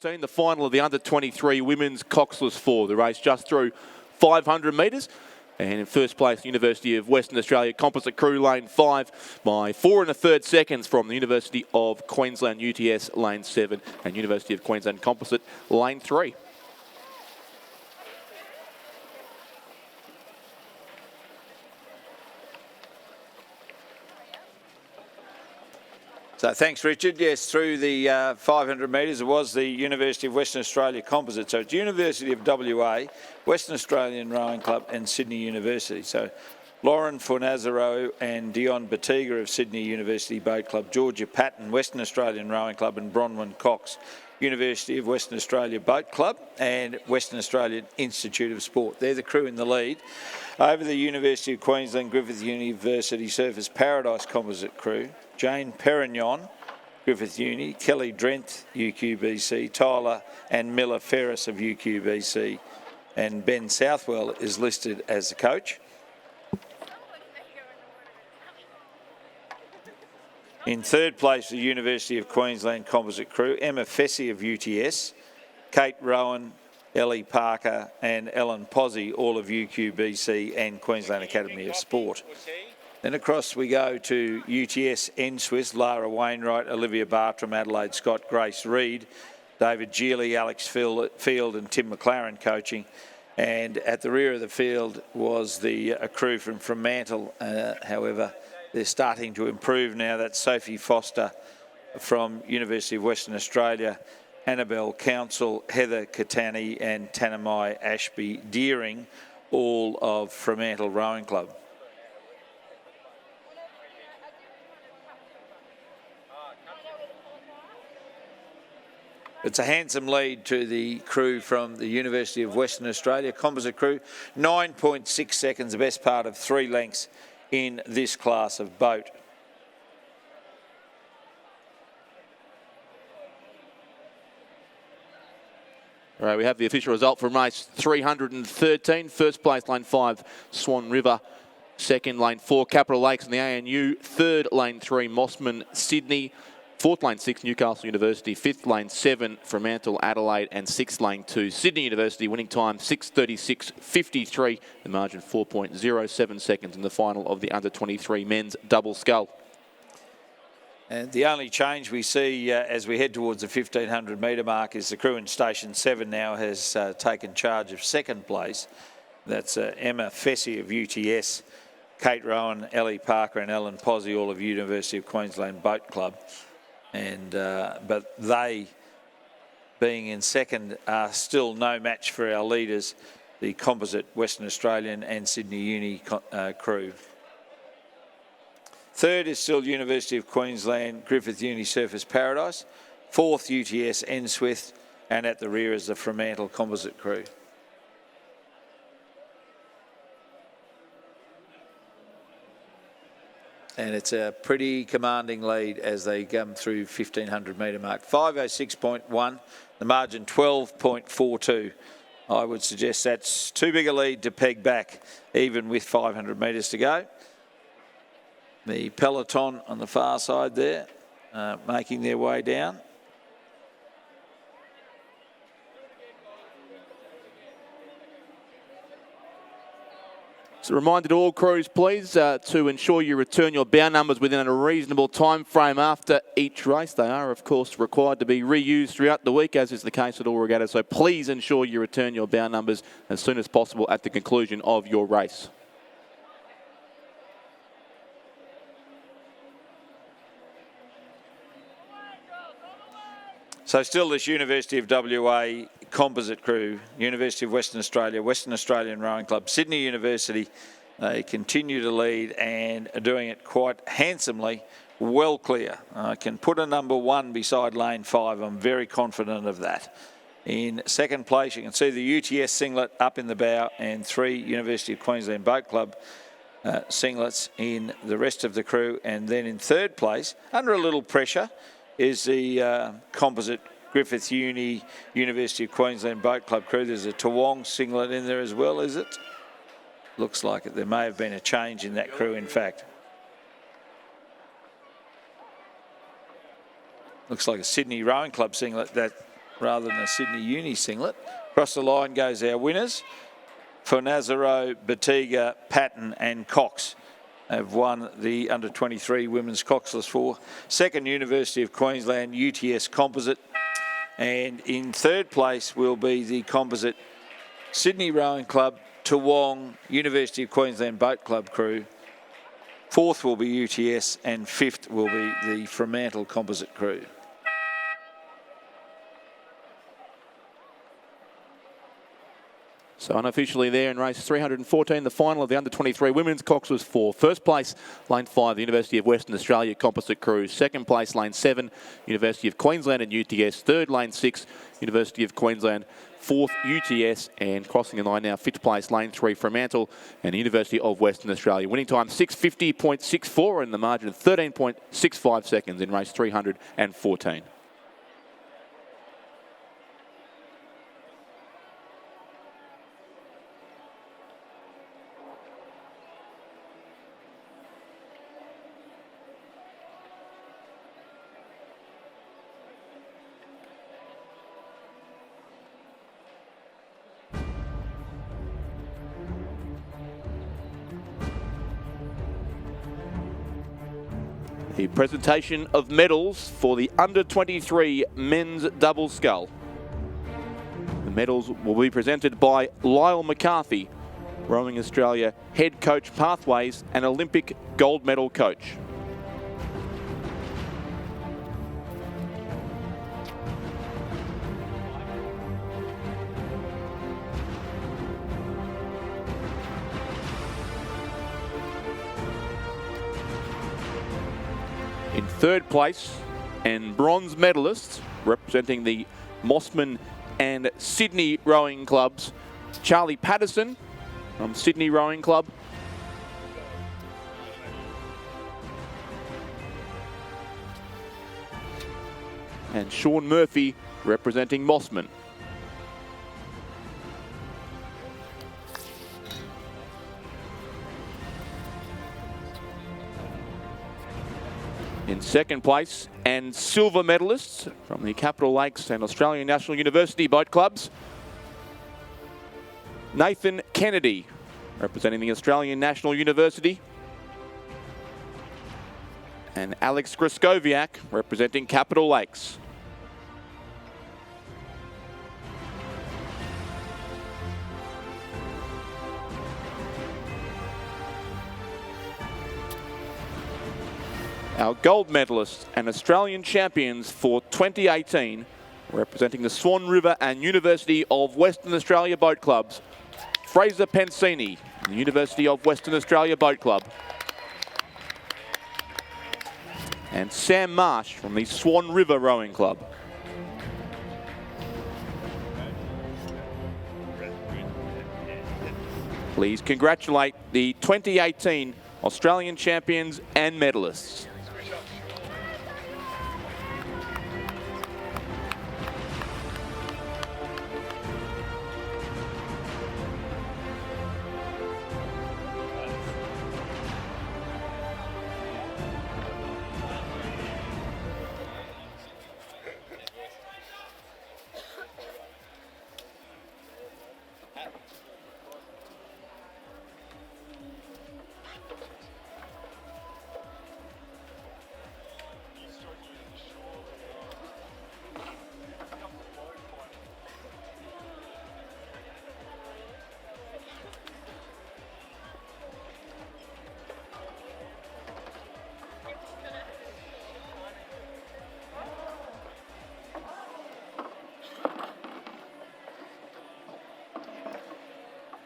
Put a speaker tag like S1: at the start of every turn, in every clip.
S1: 14, the final of the under-23 women's coxless 4. The race just through 500 metres. And in first place, University of Western Australia Composite Crew, lane 5, by 4 1/3 seconds from the University of Queensland UTS, lane 7, and University of Queensland Composite, lane 3.
S2: So thanks, Richard. Yes, through the 500 metres, it was the University of Western Australia Composite. So it's University of WA, Western Australian Rowing Club and Sydney University. So Lauren Fornazaro and Dion Batiga of Sydney University Boat Club, Georgia Patton, Western Australian Rowing Club, and Bronwyn Cox, University of Western Australia Boat Club and Western Australian Institute of Sport. They're the crew in the lead. Over the University of Queensland Griffith University Surfers Paradise Composite Crew, Jane Perignon, Griffith Uni, Kelly Drenth, UQBC, Tyler and Miller Ferris of UQBC, and Ben Southwell is listed as the coach. In third place, the University of Queensland Composite Crew, Emma Fessy of UTS, Kate Rowan, Ellie Parker and Ellen Pozzi, all of UQBC and Queensland Academy of Sport. Then across we go to UTS N-Swiss, Lara Wainwright, Olivia Bartram, Adelaide Scott, Grace Reid, David Geely, Alex Field and Tim McLaren coaching. And at the rear of the field was a crew from Fremantle. However, they're starting to improve now. That's Sophie Foster from University of Western Australia, Annabelle Council, Heather Catani and Tanamai Ashby Deering, all of Fremantle Rowing Club. It's a handsome lead to the crew from the University of Western Australia Composite Crew. 9.6 seconds, the best part of 3 lengths in this class of boat.
S1: All right, we have the official result from race 313. First place, lane 5, Swan River. Second, lane 4, Capital Lakes in the ANU. Third, lane 3, Mossman, Sydney. Fourth, lane 6, Newcastle University. Fifth, lane 7, Fremantle, Adelaide. And sixth, lane 2, Sydney University. Winning time 6:36.53. The margin 4.07 seconds in the final of the under-23 men's double scull.
S2: And the only change we see as we head towards the 1500 metre mark is the crew in Station 7 now has taken charge of second place. That's Emma Fessy of UTS, Kate Rowan, Ellie Parker and Ellen Pozzi, all of University of Queensland Boat Club. And but they, being in second, are still no match for our leaders, the composite Western Australian and Sydney Uni crew. Third is still University of Queensland Griffith Uni Surfers Paradise. Fourth, UTS N-Swiss, and at the rear is the Fremantle Composite Crew. And it's a pretty commanding lead as they come through 1500 metre mark. 5:06.1, the margin 12.42. I would suggest that's too big a lead to peg back, even with 500 metres to go. The peloton on the far side there, making their way down.
S1: So a reminder to all crews, please, to ensure you return your bow numbers within a reasonable time frame after each race. They are, of course, required to be reused throughout the week, as is the case at all regattas. So please ensure you return your bow numbers as soon as possible at the conclusion of your race.
S2: So still this University of WA composite crew, University of Western Australia, Western Australian Rowing Club, Sydney University, they continue to lead and are doing it quite handsomely, well clear. I can put a number 1 beside lane 5, I'm very confident of that. In second place, you can see the UTS singlet up in the bow and 3 University of Queensland Boat Club singlets in the rest of the crew. And then in third place, under a little pressure, is the composite Griffith Uni, University of Queensland Boat Club crew. There's a Toowong singlet in there as well, is it? Looks like it. There may have been a change in that crew, in fact. Looks like a Sydney Rowing Club singlet that rather than a Sydney Uni singlet. Across the line goes our winners. For Nazaro, Batiga, Patton and Cox have won the under-23 women's coxless 4. Second, University of Queensland UTS composite. And in third place will be the composite Sydney Rowing Club, Toowong, University of Queensland Boat Club crew. Fourth will be UTS and fifth will be the Fremantle composite crew.
S1: So unofficially there in race 314, the final of the under-23 women's coxless 4. First place, lane 5, the University of Western Australia composite crew. Second place, lane 7, University of Queensland and UTS. Third, lane 6, University of Queensland. Fourth, UTS, and crossing the line now, fifth place, lane 3, Fremantle and University of Western Australia. Winning time 6:50.64 and the margin of 13.65 seconds in race 314. The presentation of medals for the under-23 men's double scull. The medals will be presented by Lyle McCarthy, Rowing Australia head coach pathways and Olympic gold medal coach. In third place, and bronze medalists representing the Mossman and Sydney rowing clubs, Charlie Patterson from Sydney Rowing Club, and Sean Murphy representing Mossman. In second place, and silver medalists from the Capital Lakes and Australian National University boat clubs, Nathan Kennedy, representing the Australian National University, and Alex Griskoviak, representing Capital Lakes. Our gold medalists and Australian champions for 2018, representing the Swan River and University of Western Australia boat clubs, Fraser Pensini, the University of Western Australia boat club, and Sam Marsh from the Swan River Rowing Club. Please congratulate the 2018 Australian champions and medalists.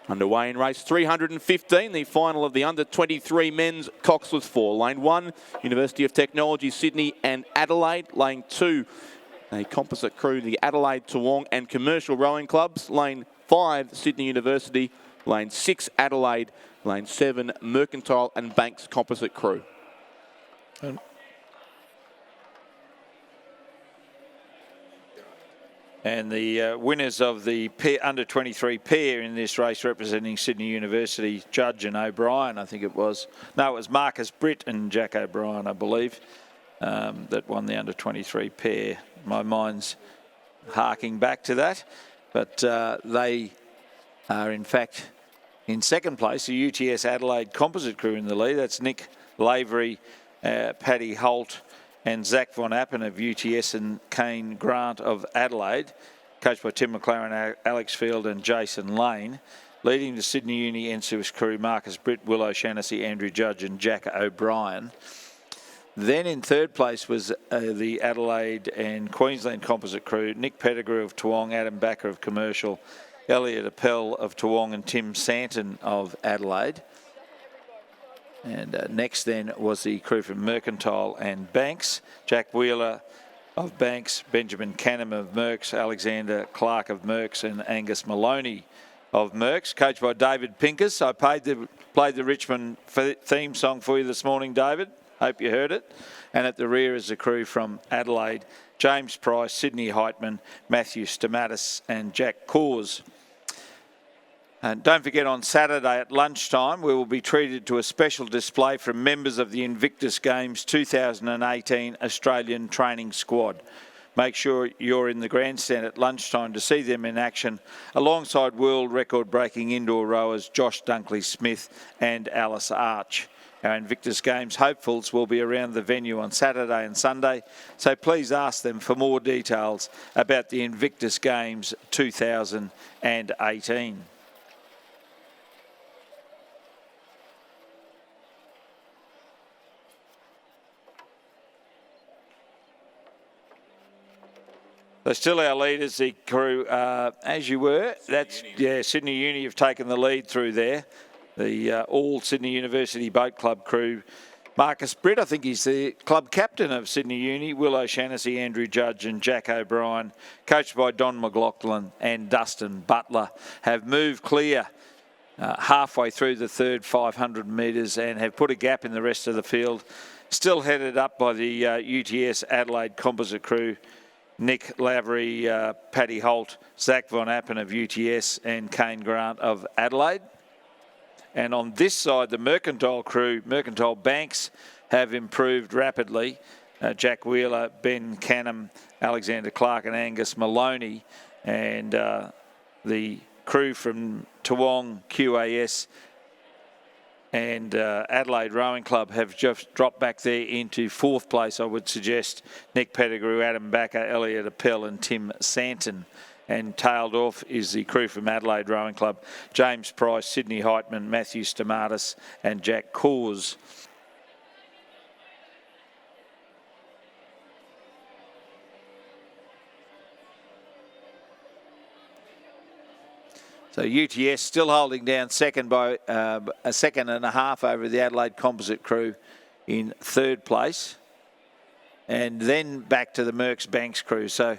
S1: Underway in race 315, the final of the under-23 men's coxless 4. Lane 1, University of Technology, Sydney and Adelaide. Lane 2, a composite crew, the Adelaide, Toowong and Commercial Rowing Clubs. Lane 5, Sydney University. Lane 6, Adelaide. Lane 7, Mercantile and Banks composite crew.
S2: And the winners of the under-23 pair in this race representing Sydney University, Judge and O'Brien, I think it was. No, it was Marcus Britt and Jack O'Brien, I believe, that won the under-23 pair. My mind's harking back to that. But they are, in fact, in second place, the UTS Adelaide Composite Crew in the lead. That's Nick Lavery, Paddy Holt and Zach Von Appen of UTS and Kane Grant of Adelaide, coached by Tim McLaren, Alex Field and Jason Lane. Leading the Sydney Uni NSUS crew, Marcus Britt, Will O'Shannessy, Andrew Judge and Jack O'Brien. Then in third place was the Adelaide and Queensland Composite Crew, Nick Pettigrew of Toowong, Adam Backer of Commercial, Elliot Appel of Toowong and Tim Santon of Adelaide. And next then was the crew from Mercantile and Banks, Jack Wheeler of Banks, Benjamin Canham of Mercs, Alexander Clark of Mercs and Angus Maloney of Mercs, coached by David Pincus. I played the Richmond theme song for you this morning, David. Hope you heard it. And at the rear is the crew from Adelaide, James Price, Sydney Heitman, Matthew Stamatis and Jack Coors. And don't forget, on Saturday at lunchtime, we will be treated to a special display from members of the Invictus Games 2018 Australian Training Squad. Make sure you're in the grandstand at lunchtime to see them in action, alongside world record-breaking indoor rowers Josh Dunkley-Smith and Alice Arch. Our Invictus Games hopefuls will be around the venue on Saturday and Sunday, so please ask them for more details about the Invictus Games 2018. So still our leaders, the crew, as you were. That's, yeah, Sydney Uni have taken the lead through there. The all Sydney University Boat Club crew. Marcus Britt, I think he's the club captain of Sydney Uni. Will O'Shannessy, Andrew Judge and Jack O'Brien, coached by Don McLaughlin and Dustin Butler, have moved clear halfway through the third 500 metres and have put a gap in the rest of the field. Still headed up by the UTS Adelaide Composite Crew, Nick Lavery, Paddy Holt, Zach Von Appen of UTS and Kane Grant of Adelaide. And on this side, the Mercantile crew, Mercantile Banks, have improved rapidly. Jack Wheeler, Ben Canham, Alexander Clark and Angus Maloney. And the crew from Toowong, QAS and Adelaide Rowing Club have just dropped back there into fourth place, I would suggest. Nick Pettigrew, Adam Backer, Elliot Appel and Tim Santon. And tailed off is the crew from Adelaide Rowing Club, James Price, Sydney Heitman, Matthew Stamatis and Jack Coors. So UTS still holding down second by a second and a half over the Adelaide Composite Crew in third place. And then back to the Mercs Banks crew. So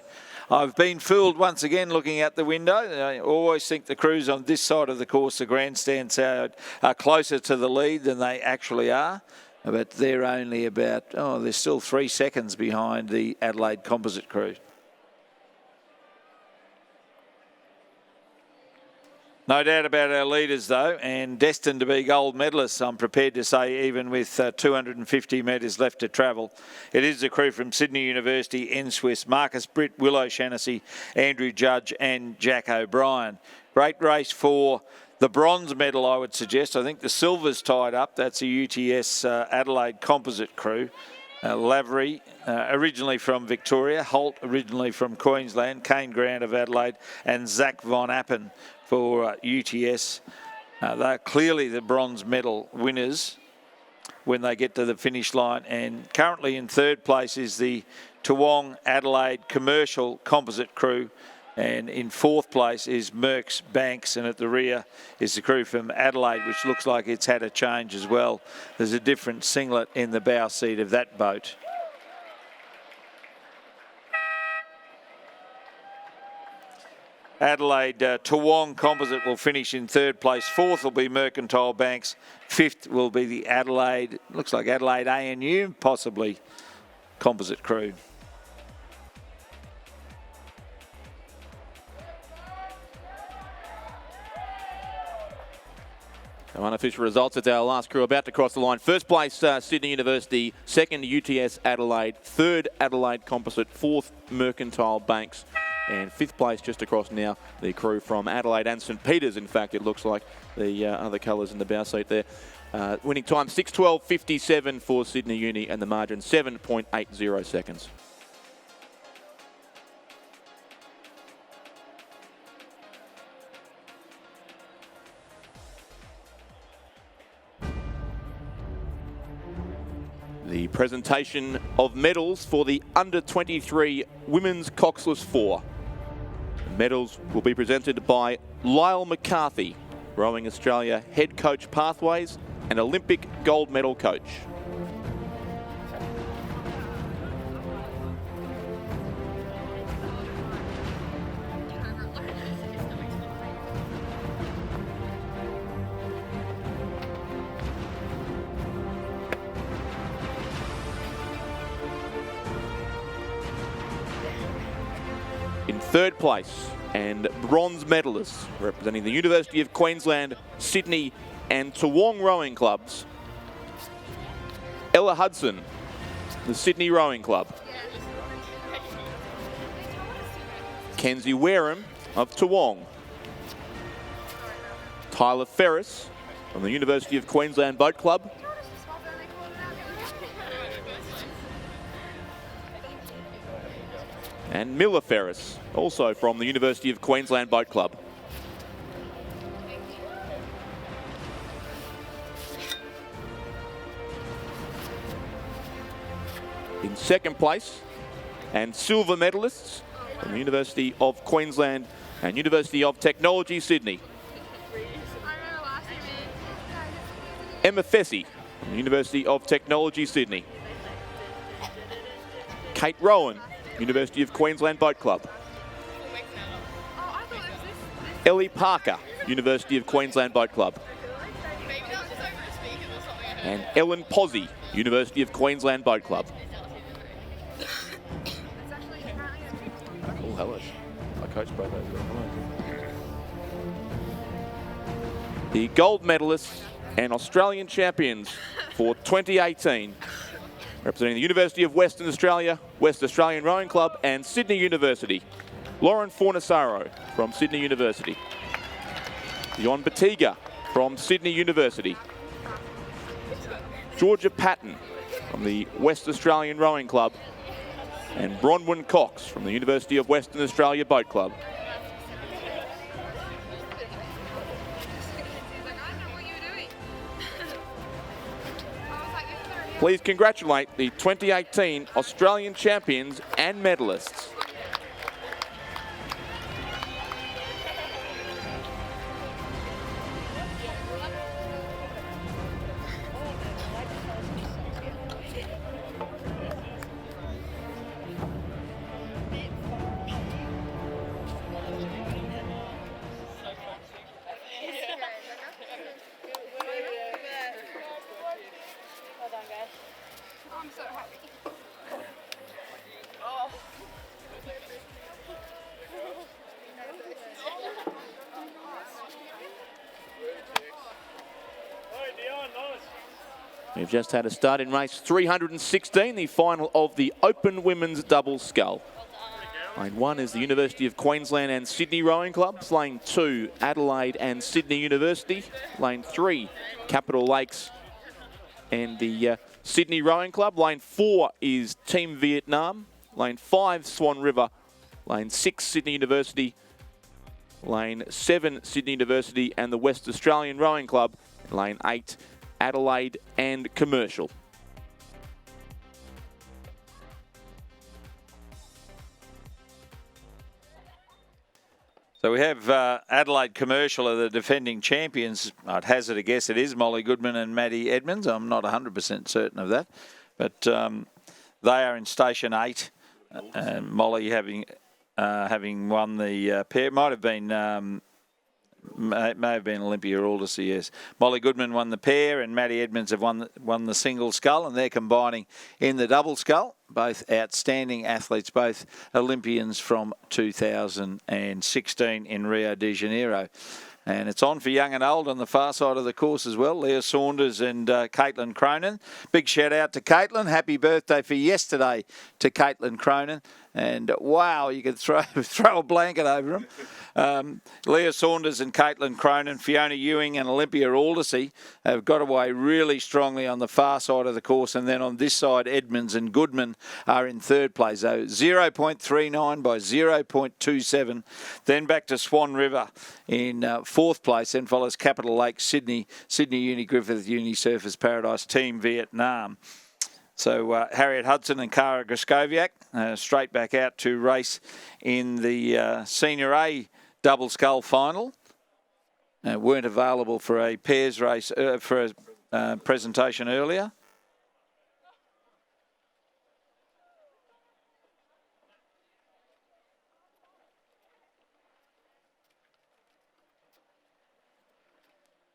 S2: I've been fooled once again looking out the window. I always think the crews on this side of the course, the grandstand side, are closer to the lead than they actually are. But they're only about, they're still 3 seconds behind the Adelaide Composite Crew. No doubt about our leaders, though, and destined to be gold medalists, I'm prepared to say, even with 250 metres left to travel. It is the crew from Sydney University, NSWIS, Marcus Britt, Will O'Shannessy, Andrew Judge and Jack O'Brien. Great race for the bronze medal, I would suggest. I think the silver's tied up. That's a UTS Adelaide Composite Crew. Lavery, originally from Victoria, Holt, originally from Queensland, Kane Grant of Adelaide, and Zach Von Appen for UTS. They're clearly the bronze medal winners when they get to the finish line. And currently in third place is the Toowong Adelaide Commercial Composite Crew. And in fourth place is Mercs Banks, and at the rear is the crew from Adelaide, which looks like it's had a change as well. There's a different singlet in the bow seat of that boat. Adelaide Toowong Composite will finish in third place. Fourth will be Mercantile Banks. Fifth will be the Adelaide, looks like Adelaide ANU, possibly, Composite Crew.
S1: Unofficial results. It's our last crew about to cross the line. First place, Sydney University. Second, UTS Adelaide. Third, Adelaide Composite. Fourth, Mercantile Banks. And 5th place just across now, the crew from Adelaide and St Peters, in fact, it looks like the other colours in the bow seat there. Winning time 6:12.57 for Sydney Uni and the margin 7.80 seconds. The presentation of medals for the under-23 Women's Coxless 4. The medals will be presented by Lyle McCarthy, Rowing Australia head coach pathways and Olympic gold medal coach. In 3rd place and bronze medalists representing the University of Queensland, Sydney and Toowong rowing clubs. Ella Hudson, the Sydney Rowing Club. Kenzie Wareham of Toowong. Tyler Ferris from the University of Queensland Boat Club. And Miller Ferris, also from the University of Queensland Boat Club. In 2nd place, and silver medalists from the University of Queensland and University of Technology, Sydney. Emma Fessy from the University of Technology, Sydney. Kate Rowan, University of Queensland Boat Club. Ellie Parker, University of Queensland Boat Club. And Ellen Pozzi, University of Queensland Boat Club. Oh, hello. I coached both those. The gold medalists and Australian champions for 2018. Representing the University of Western Australia, West Australian Rowing Club and Sydney University. Lauren Fornasaro from Sydney University. Dion Batiga from Sydney University. Georgia Patton from the West Australian Rowing Club. And Bronwyn Cox from the University of Western Australia Boat Club. Please congratulate the 2018 Australian champions and medalists.
S3: I'm so happy.
S1: We've just had a start in race 316, the final of the Open Women's Double Scull. Lane 1 is the University of Queensland and Sydney Rowing Clubs. Lane 2, Adelaide and Sydney University. Lane 3, Capital Lakes and the Sydney Rowing Club. Lane 4 is Team Vietnam. Lane 5, Swan River. Lane 6, Sydney University. Lane 7, Sydney University and the West Australian Rowing Club. Lane 8, Adelaide and Commercial.
S2: So we have Adelaide Commercial are the defending champions. I'd hazard a guess it is Molly Goodman and Maddie Edmonds. I'm not 100% certain of that. But they are in Station 8. Molly having won the pair. Might have been... may have been Olympia Alderson, yes. Molly Goodman won the pair and Maddie Edmonds have won the single scull, and they're combining in the double scull. Both outstanding athletes, both Olympians from 2016 in Rio de Janeiro. And it's on for young and old on the far side of the course as well. Leah Saunders and Caitlin Cronin. Big shout out to Caitlin. Happy birthday for yesterday to Caitlin Cronin. And wow, you could throw a blanket over them. Leah Saunders and Caitlin Cronin, Fiona Ewing and Olympia Aldersey have got away really strongly on the far side of the course. And then on this side, Edmonds and Goodman are in third place. So 0.39 by 0.27. Then back to Swan River in fourth place. Then follows Capital Lake, Sydney Uni Griffith, Uni Surfers Paradise, Team Vietnam. So Harriet Hudson and Cara Griskoviak straight back out to race in the Senior A double scull final. Weren't available for a pairs race, for a presentation earlier.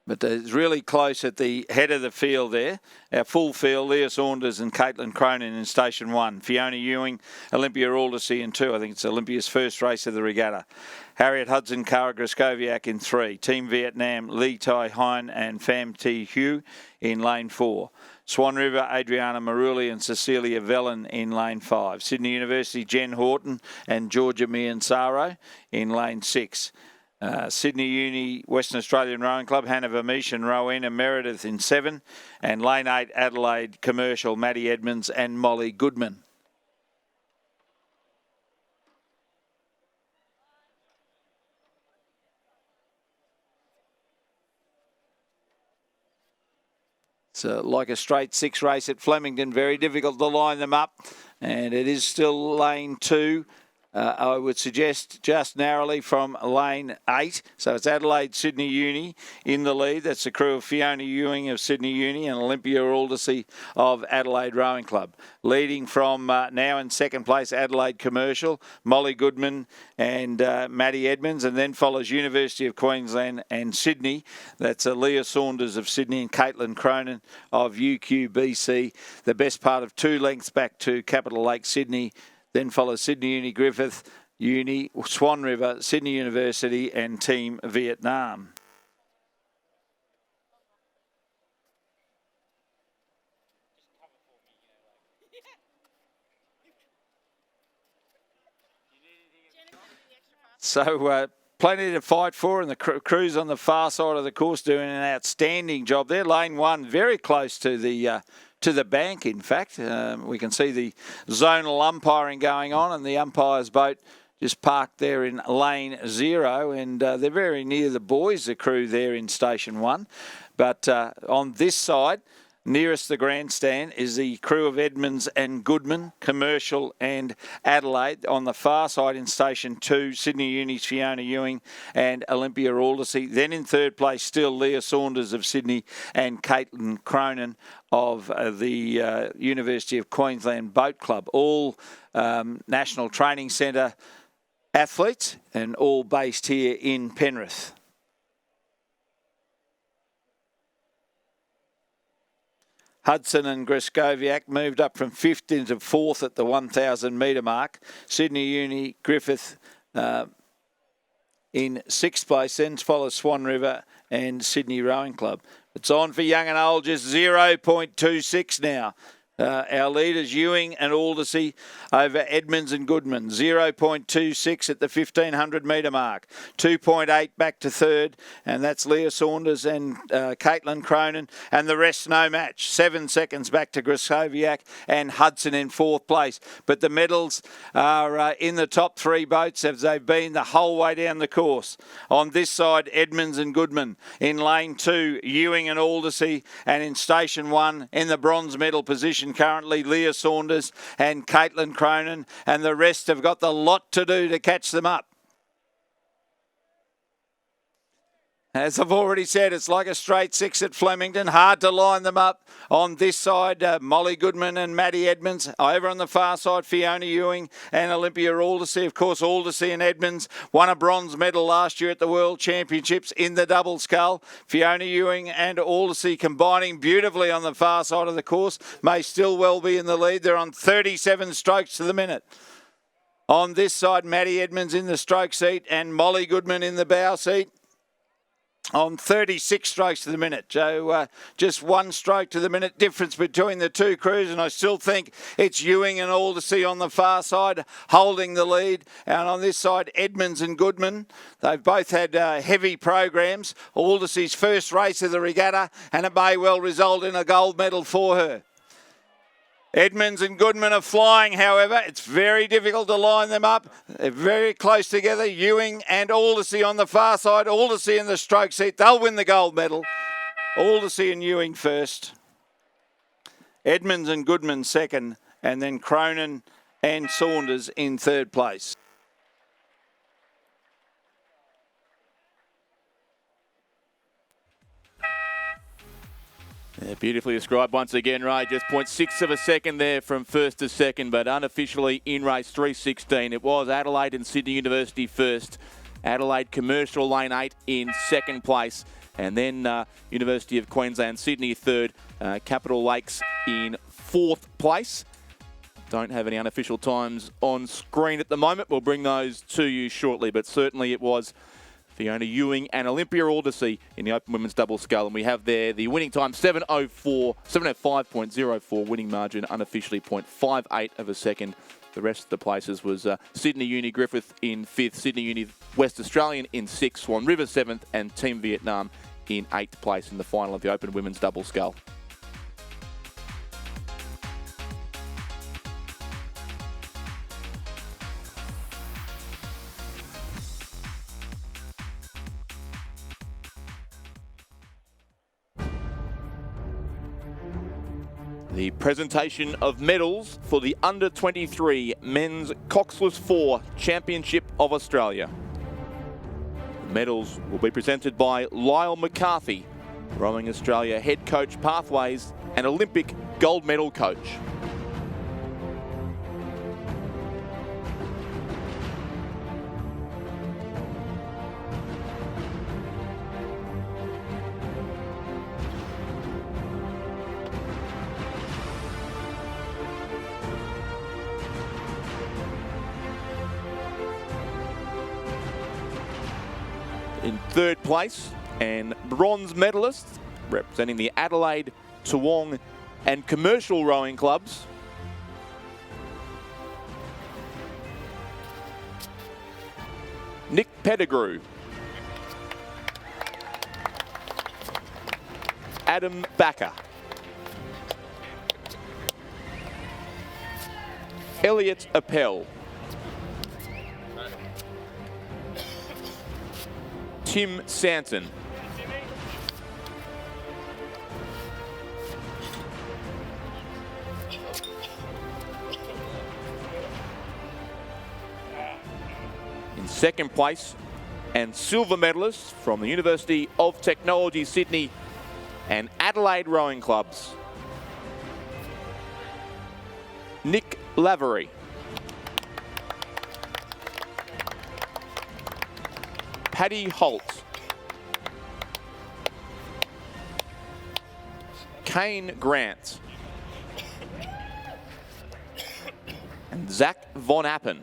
S2: But it's really close at the head of the field there. Our full field, Leah Saunders and Caitlin Cronin in Station 1. Fiona Ewing, Olympia Aldersey in 2. I think it's Olympia's first race of the regatta. Harriet Hudson, Cara Griskoviak in 3. Team Vietnam, Lee Tai Hine and Pham T. Hugh in lane 4. Swan River, Adriana Maruli and Cecilia Vellon in lane 5. Sydney University, Jen Horton and Georgia Miansaro in lane 6. Sydney Uni, Western Australian Rowing Club, Hannah Vermeesh and Rowena Meredith in 7. And lane 8, Adelaide Commercial, Maddie Edmonds and Molly Goodman. So like a straight 6 race at Flemington, very difficult to line them up. And it is still lane 2. I would suggest just narrowly from lane 8. So it's Adelaide Sydney Uni in the lead. That's the crew of Fiona Ewing of Sydney Uni and Olympia Aldersey of Adelaide Rowing Club. Leading from now in second place, Adelaide Commercial, Molly Goodman and Maddie Edmonds. And then follows University of Queensland and Sydney. That's Leah Saunders of Sydney and Caitlin Cronin of UQBC. The best part of 2 lengths back to Capital Lake, Sydney. Then follows Sydney Uni Griffith, Uni, Swan River, Sydney University and Team Vietnam. So plenty to fight for, and the crews on the far side of the course doing an outstanding job there. Lane 1 very close to the bank, in fact. We can see the zonal umpiring going on, and the umpire's boat just parked there in lane 0, and they're very near the boys, the crew there in Station 1. But on this side, nearest the grandstand, is the crew of Edmonds and Goodman, Commercial and Adelaide. On the far side in Station 2, Sydney Uni's Fiona Ewing and Olympia Aldersey. Then in third place, still Leah Saunders of Sydney and Caitlin Cronin of the University of Queensland Boat Club. All National Training Centre athletes and all based here in Penrith. Hudson and Griskoviak moved up from 5th into 4th at the 1,000 metre mark. Sydney Uni Griffith in 6th place. Then follows Swan River and Sydney Rowing Club. It's on for young and old, just 0.26 now. Our leaders, Ewing and Aldersey over Edmonds and Goodman. 0.26 at the 1,500 metre mark. 2.8 back to third, and that's Leah Saunders and Caitlin Cronin, and the rest no match. 7 seconds back to Griskoviak and Hudson in 4th place. But the medals are in the top 3 boats as they've been the whole way down the course. On this side, Edmonds and Goodman. In lane 2, Ewing and Aldersey, and in Station 1 in the bronze medal position currently Leah Saunders and Caitlin Cronin, and the rest have got the lot to do to catch them up. As I've already said, it's like a straight 6 at Flemington. Hard to line them up. On this side, Molly Goodman and Maddie Edmonds. Over on the far side, Fiona Ewing and Olympia Aldersey. Of course, Aldersey and Edmonds won a bronze medal last year at the World Championships in the double scull. Fiona Ewing and Aldersey combining beautifully on the far side of the course. May still well be in the lead. They're on 37 strokes to the minute. On this side, Maddie Edmonds in the stroke seat and Molly Goodman in the bow seat. on 36 strokes to the minute. So just 1 stroke to the minute difference between the two crews, and I still think it's Ewing and Aldersea on the far side holding the lead. And on this side, Edmonds and Goodman. They've both had heavy programs. Aldersea's first race of the regatta, and it may well result in a gold medal for her. Edmonds and Goodman are flying, however. It's very difficult to line them up. They're very close together. Ewing and Aldersea on the far side. Aldersea in the stroke seat. They'll win the gold medal. Aldersea and Ewing first. Edmonds and Goodman second. And then Cronin and Saunders in third place.
S1: Yeah, beautifully described once again, Ray. Just 0.6 of a second there from first to second, but unofficially in race 3:16. It was Adelaide and Sydney University first. Adelaide Commercial Lane 8 in second place. And then University of Queensland Sydney third. Capital Lakes in fourth place. Don't have any unofficial times on screen at the moment. We'll bring those to you shortly, but certainly it was Fiona Ewing and Olympia Aldersea in the Open Women's Double Scull. And we have there the winning time, 7:05.04 winning margin, unofficially 0.58 of a second. The rest of the places was Sydney Uni Griffith in 5th, Sydney Uni West Australian in 6th, Swan River 7th, and Team Vietnam in 8th place in the final of the Open Women's Double Scull. The presentation of medals for the Under-23 Men's Coxless 4 Championship of Australia. The medals will be presented by Lyle McCarthy, Rowing Australia Head Coach Pathways and Olympic gold medal coach. In third place, and bronze medalists representing the Adelaide, Toowong and Commercial Rowing Clubs. Nick Pettigrew, Adam Backer, Elliot Appel, Tim Sanson, in second place, and silver medalists from the University of Technology Sydney and Adelaide Rowing Clubs, Nick Lavery, Paddy Holt, Kane Grant, and Zach Von Appen.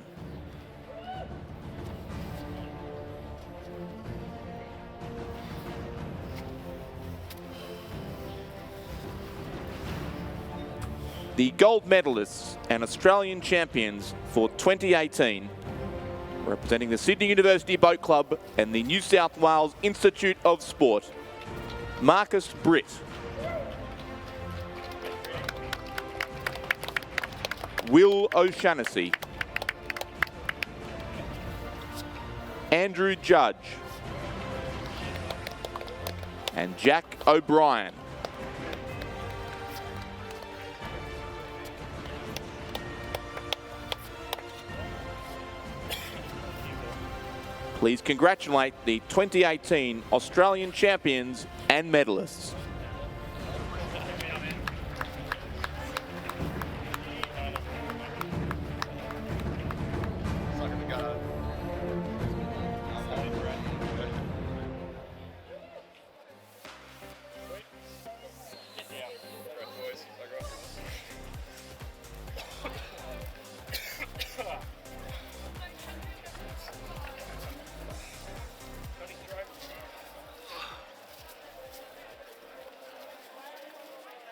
S1: The gold medalists and Australian champions for 2018, representing the Sydney University Boat Club and the New South Wales Institute of Sport, Marcus Britt, Will O'Shannessy, Andrew Judge, and Jack O'Brien. Please congratulate the 2018 Australian champions and medalists.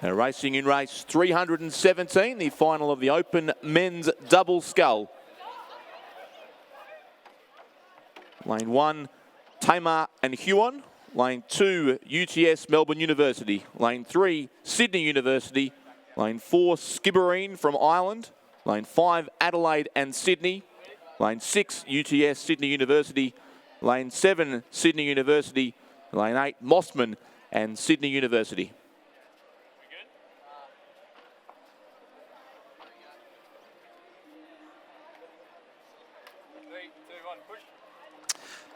S1: Now racing in race 317, the final of the Open Men's Double Scull. Lane 1, Tamar and Huon. Lane 2, UTS Melbourne University. Lane 3, Sydney University. Lane 4, Skibbereen from Ireland. Lane 5, Adelaide and Sydney. Lane 6, UTS Sydney University. Lane 7, Sydney University. Lane 8, Mossman and Sydney University.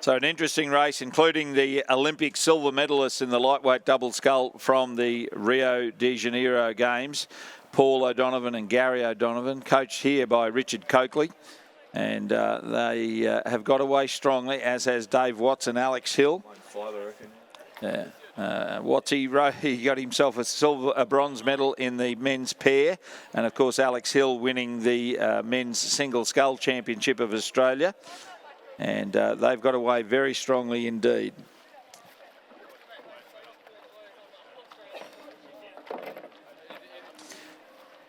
S2: So an interesting race, including the Olympic silver medalists in the lightweight double scull from the Rio de Janeiro Games, Paul O'Donovan and Gary O'Donovan, coached here by Richard Coakley. And they have got away strongly, as has Dave Watts and Alex Hill. Yeah. Wattsy, he got himself a bronze medal in the men's pair. And, of course, Alex Hill winning the men's single scull championship of Australia. And they've got away very strongly indeed.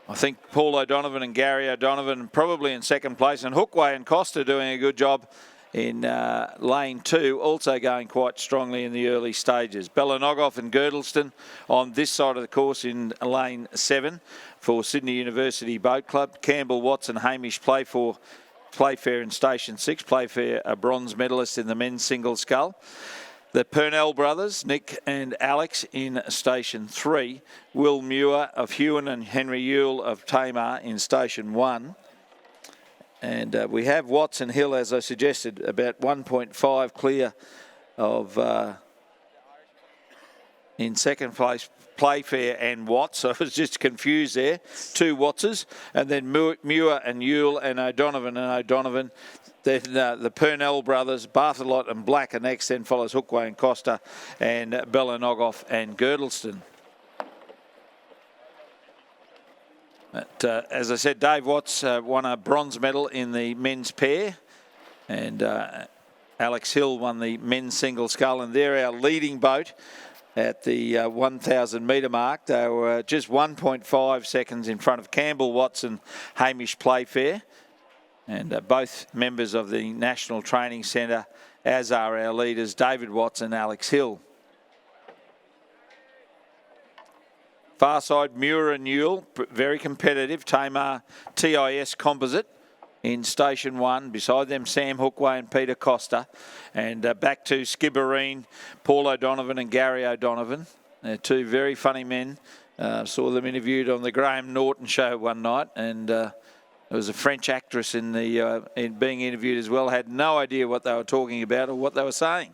S2: I think Paul O'Donovan and Gary O'Donovan probably in second place, and Hookway and Costa doing a good job in lane 2, also going quite strongly in the early stages. Bellanogoff and Girdleston on this side of the course in lane 7 for Sydney University Boat Club. Campbell, Watts and Hamish Playfair in Station 6. Playfair, a bronze medalist in the men's single scull. The Purnell brothers, Nick and Alex, in Station 3. Will Muir of Huon and Henry Yule of Tamar in Station 1. And we have Watts and Hill, as I suggested, about 1.5 clear of in second place, Playfair and Watts. So I was just confused there. 2 Wattses. And then Muir and Yule and O'Donovan and O'Donovan. Then the Purnell brothers, Barthelot and Black are next. Then follows Hookway and Costa and Bellanogoff and Girdleston. But, as I said, Dave Watts won a bronze medal in the men's pair. And Alex Hill won the men's single scull. And they're our leading boat at the 1,000 metre mark. They were just 1.5 seconds in front of Campbell, Watts and Hamish Playfair. And both members of the National Training Centre, as are our leaders, David Watts and Alex Hill. Far side, Muir and Newell, very competitive. Tamar TIS Composite in Station 1. Beside them, Sam Hookway and Peter Costa. And back to Skibbereen, Paul O'Donovan and Gary O'Donovan. They're 2 very funny men. Saw them interviewed on the Graham Norton show one night. And there was a French actress in being interviewed as well. Had no idea what they were talking about or what they were saying.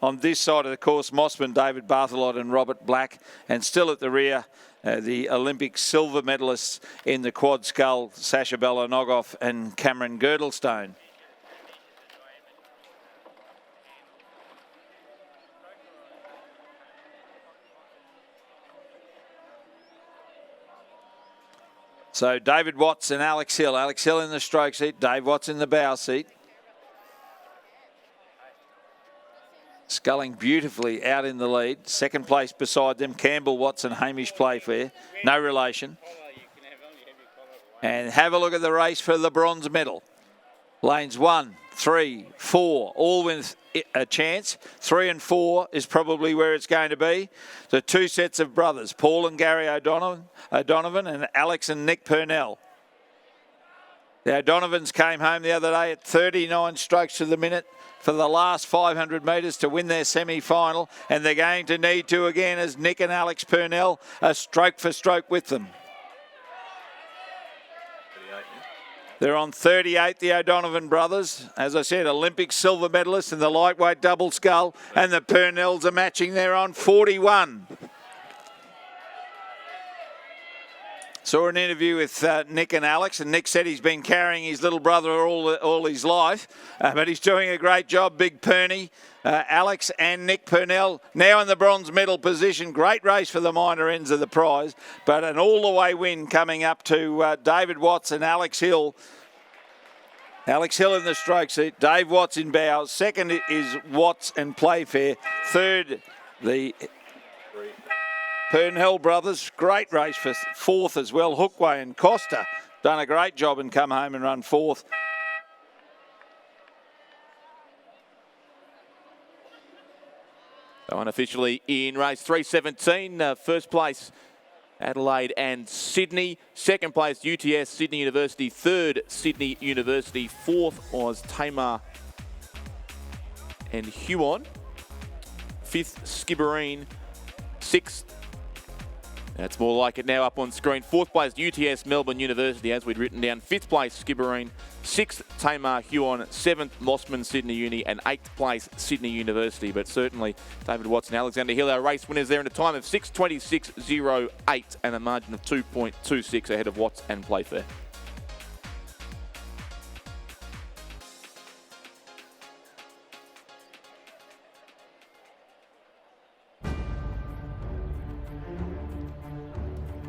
S2: On this side of the course, Mossman, David Barthelot and Robert Black. And still at the rear, the Olympic silver medalists in the quad scull, Sasha Bellanogoff and Cameron Girdlestone. So David Watts and Alex Hill. Alex Hill in the stroke seat, Dave Watts in the bow seat. Sculling beautifully out in the lead. Second place beside them, Campbell, Watts and Hamish Playfair. No relation. And have a look at the race for the bronze medal. Lanes 1, 3, 4, all with a chance. 3 and 4 is probably where it's going to be. The 2 sets of brothers, Paul and Gary O'Donovan and Alex and Nick Purnell. The O'Donovans came home the other day at 39 strokes to the minute for the last 500 metres to win their semi-final, and they're going to need to again as Nick and Alex Purnell are stroke for stroke with them. They're on 38, the O'Donovan brothers. As I said, Olympic silver medalists in the lightweight double scull, and the Purnells are matching. They're on 41. Saw an interview with Nick and Alex, and Nick said he's been carrying his little brother all his life, but he's doing a great job, Big Perney. Alex and Nick Purnell now in the bronze medal position. Great race for the minor ends of the prize, but an all-the-way win coming up to David Watts and Alex Hill. Alex Hill in the stroke seat, Dave Watts in bow. Second is Watts and Playfair. Third, the Pernell brothers, great race for fourth as well. Hookway and Costa done a great job and come home and run fourth.
S1: So unofficially in race 3:17, first place Adelaide and Sydney. Second place UTS, Sydney University. Third Sydney University. Fourth was Tamar and Huon. Fifth Skibbereen. Sixth, that's more like it now up on screen. Fourth place UTS Melbourne University, as we'd written down. Fifth place Skibbereen. Sixth Tamar Huon. Seventh Mossman Sydney Uni, and eighth place Sydney University. But certainly David Watson, Alexander Hill, our race winners there in a time of 6:26.08 and a margin of 2.26 ahead of Watts and Playfair.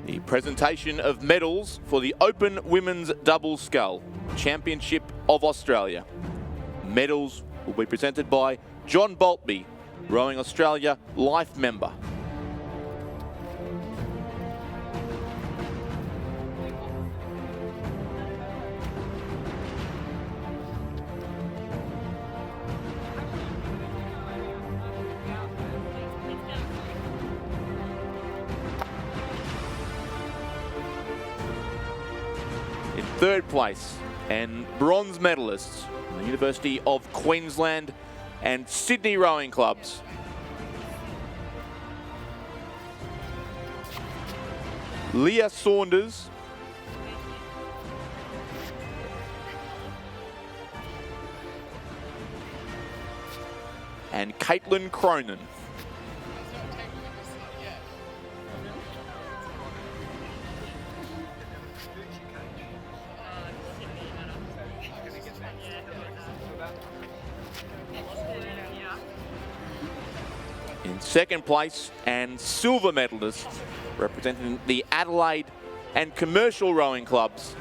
S1: The presentation of medals for the Open Women's Double Scull Championship of Australia. Medals will be presented by John Boltby, Rowing Australia Life member. In third place, and bronze medalists from the University of Queensland and Sydney Rowing Clubs. Leah Saunders, and Caitlin Cronin. In second place, and silver medalists representing the Adelaide and Commercial Rowing Clubs.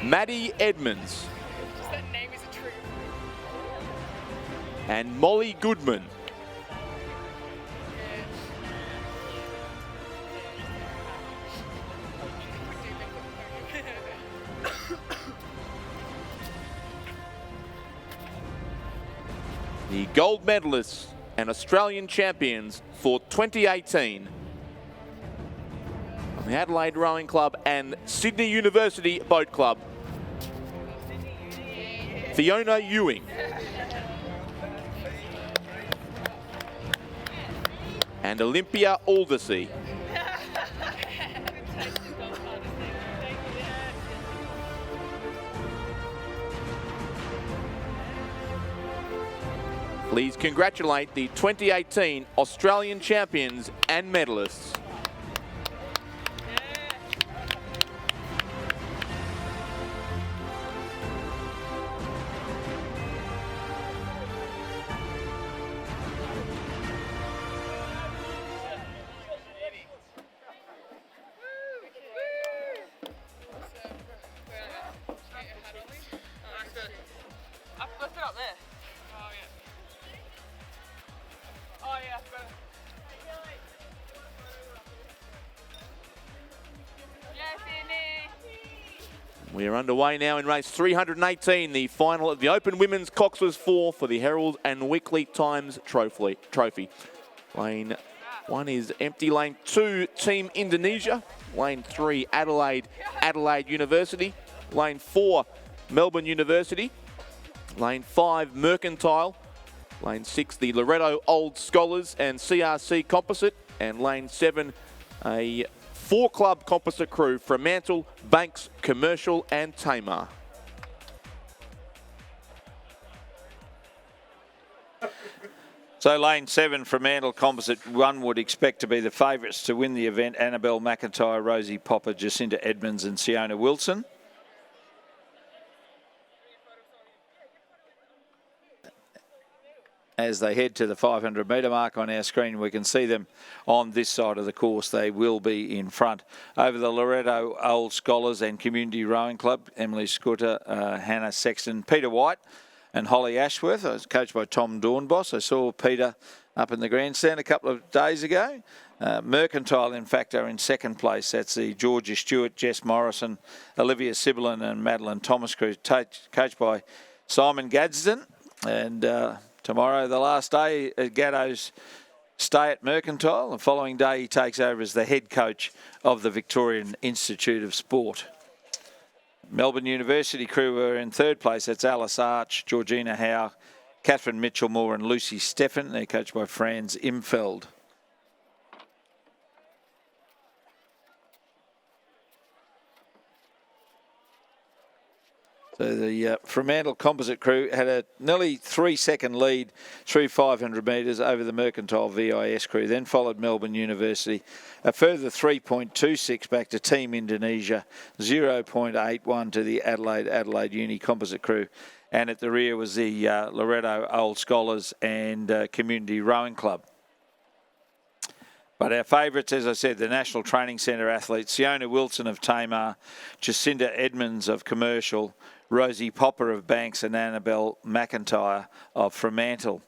S1: Maddie Edmonds and Molly Goodman. The gold medalists and Australian champions for 2018 from the Adelaide Rowing Club and Sydney University Boat Club. Fiona Ewing and Olympia Aldersey. Please congratulate the 2018 Australian champions and medalists. We are underway now in race 318, the final of the Open Women's Coxless 4 for the Herald and Weekly Times Trophy. Lane 1 is empty. Lane 2, Team Indonesia. Lane 3, Adelaide University. Lane 4, Melbourne University. Lane 5, Mercantile. Lane 6, the Loretto Old Scholars and CRC Composite. And lane 7, a 4-club composite crew from Mantle, Banks, Commercial and Tamar.
S2: So lane 7 from Mantle Composite, one would expect to be the favourites to win the event. Annabelle McIntyre, Rosie Popper, Jacinta Edmonds and Siona Wilson. As they head to the 500 metre mark on our screen, we can see them on this side of the course. They will be in front. Over the Loretto Old Scholars and Community Rowing Club, Emily Scooter, Hannah Sexton, Peter White, and Holly Ashworth. I was coached by Tom Dornbos. I saw Peter up in the grandstand a couple of days ago. Mercantile, in fact, are in second place. That's the Georgia Stewart, Jess Morrison, Olivia Sibyllin and Madeline Thomas crew, coached by Simon Gadsden. And tomorrow, the last day at Gatto's stay at Mercantile. The following day, he takes over as the head coach of the Victorian Institute of Sport. Melbourne University crew were in third place. That's Alice Arch, Georgina Howe, Catherine Mitchell-Moore and Lucy Steffen. They're coached by Franz Imfeld. So the Fremantle Composite crew had a nearly 3-second lead through 500 metres over the Mercantile VIS crew. Then followed Melbourne University. A further 3.26 back to Team Indonesia. 0.81 to the Adelaide Uni Composite crew. And at the rear was the Loretto Old Scholars and Community Rowing Club. But our favourites, as I said, the National Training Centre athletes, Siona Wilson of Tamar, Jacinta Edmonds of Commercial, Rosie Popper of Banks and Annabelle McIntyre of Fremantle.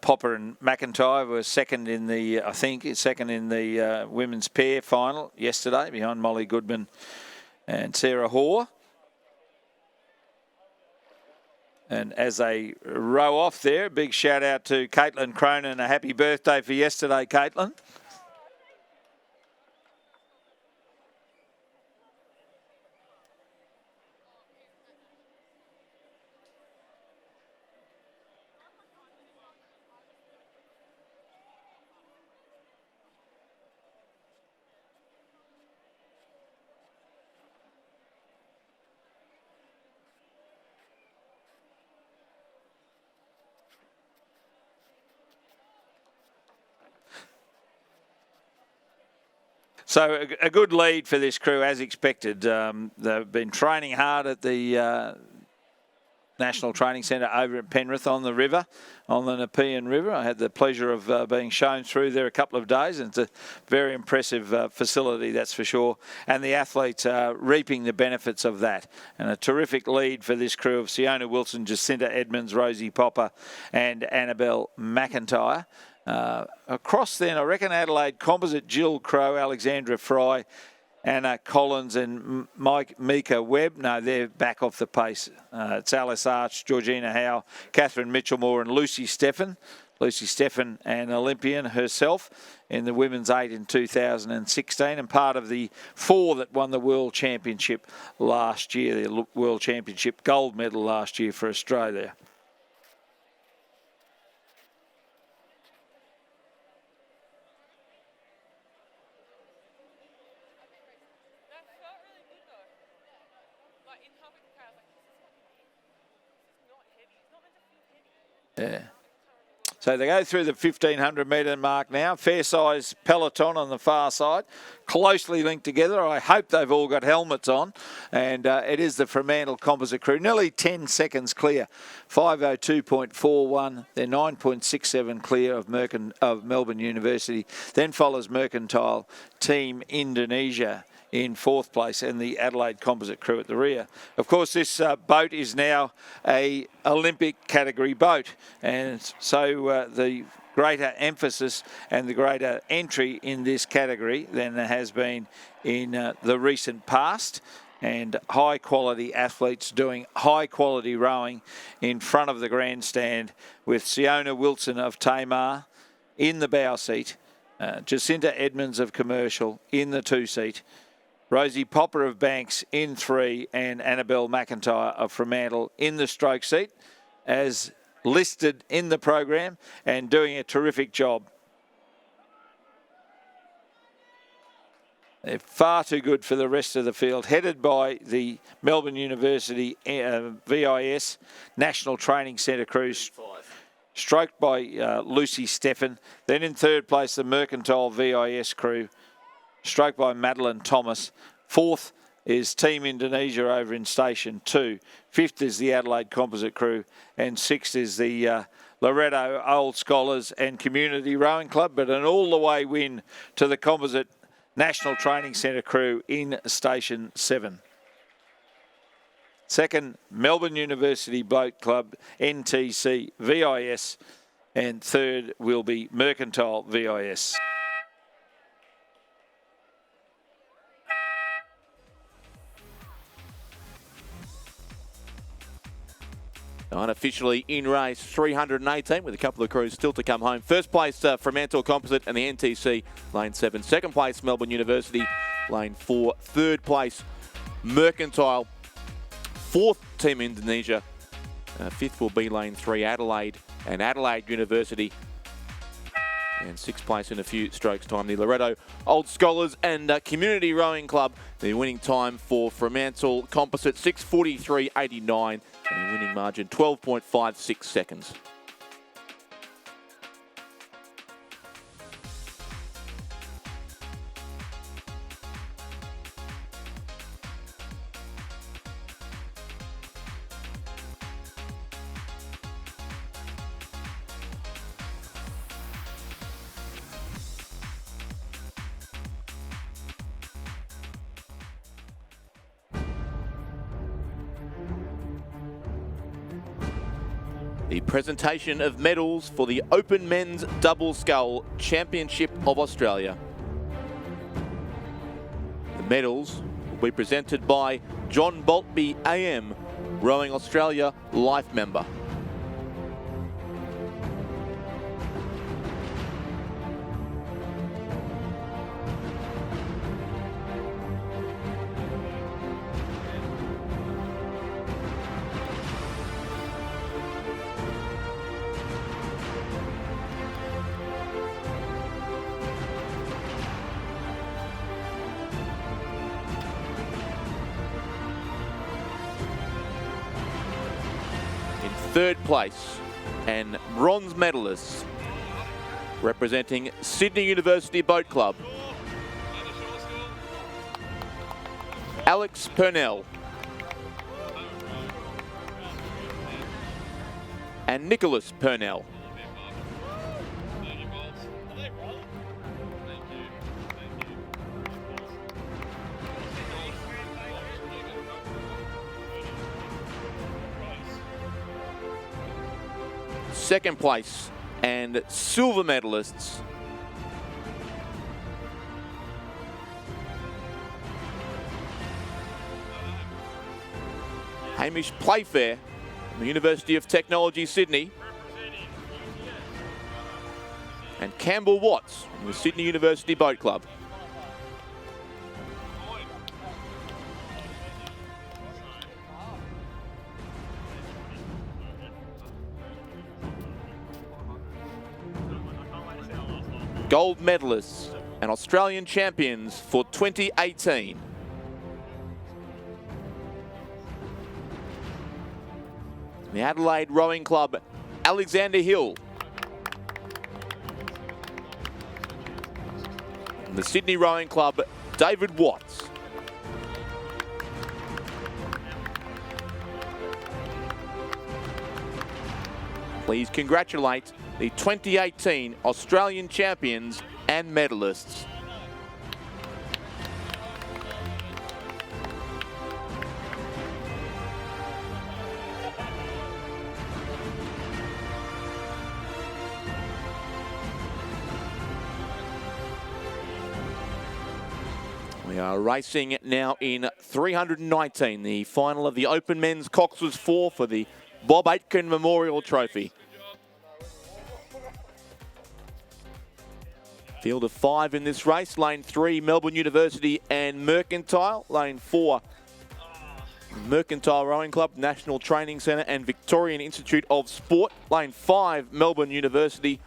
S2: Popper and McIntyre were second in the women's pair final yesterday behind Molly Goodman and Sarah Hoare. And as they row off there, a big shout out to Caitlin Cronin. A happy birthday for yesterday, Caitlin. So a good lead for this crew, as expected. They've been training hard at the National Training Centre over at Penrith on the river, on the Nepean River. I had the pleasure of being shown through there a couple of days, and it's a very impressive facility, that's for sure. And the athletes are reaping the benefits of that. And a terrific lead for this crew of Siona Wilson, Jacinta Edmonds, Rosie Popper and Annabelle McIntyre. Across then, I reckon Adelaide Composite, Jill Crow, Alexandra Fry, Anna Collins and Mika Webb. No, they're back off the pace. It's Alice Arch, Georgina Howe, Catherine Mitchell-Moore and Lucy Steffen. Lucy Steffen, an Olympian herself in the women's 8 in 2016 and part of the 4 that won the World Championship last year, the World Championship gold medal last year for Australia. Yeah. So they go through the 1,500 metre mark now. Fair size peloton on the far side. Closely linked together. I hope they've all got helmets on. And it is the Fremantle Composite crew. Nearly 10 seconds clear. 5:02.41. They're 9.67 clear of Melbourne University. Then follows Mercantile, Team Indonesia in fourth place, and the Adelaide Composite crew at the rear. Of course, this boat is now a Olympic category boat, and so the greater emphasis and the greater entry in this category than there has been in the recent past, and high quality athletes doing high quality rowing in front of the grandstand with Siona Wilson of Tamar in the bow seat, Jacinta Edmonds of Commercial in the 2 seat, Rosie Popper of Banks in 3 and Annabelle McIntyre of Fremantle in the stroke seat as listed in the program and doing a terrific job. They're far too good for the rest of the field, headed by the Melbourne University VIS National Training Centre crews, stroked by Lucy Steffen. Then in third place, the Mercantile VIS crew, stroked by Madeline Thomas. Fourth is Team Indonesia over in Station 2. Fifth is the Adelaide Composite crew. And sixth is the Loretto, Old Scholars and Community Rowing Club, but an all-the-way win to the Composite National Training Centre crew in Station 7. Second, Melbourne University Boat Club, NTC VIS, and third will be Mercantile VIS.
S1: Unofficially in race 318 with a couple of crews still to come home. First place Fremantle Composite and the NTC lane 7. Second place Melbourne University lane 4. Third place Mercantile. Fourth Team Indonesia. Fifth will be lane 3 Adelaide and Adelaide University. And sixth place in a few strokes time the Loretto Old Scholars and Community Rowing Club. The winning time for Fremantle Composite 6:43.89 and the winning margin 12.56 seconds. The presentation of medals for the Open Men's Double Scull Championship of Australia. The medals will be presented by John Boltby AM, Rowing Australia Life Member. Third place and bronze medalists representing Sydney University Boat Club, Alex Purnell and Nicholas Purnell. Second place and silver medalists Hamish Playfair from the University of Technology, Sydney, and Campbell Watts from the Sydney University Boat Club. Gold medalists and Australian champions for 2018. The Adelaide Rowing Club, Alexander Hill. And the Sydney Rowing Club, David Watts. Please congratulate the 2018 Australian champions and medalists. We are racing now in 319, the final of the Open Men's Coxless 4 for the Bob Aitken Memorial Trophy. Field of 5 in this race. Lane 3, Melbourne University and Mercantile. Lane 4, Mercantile Rowing Club, National Training Centre and Victorian Institute of Sport. Lane 5, Melbourne University.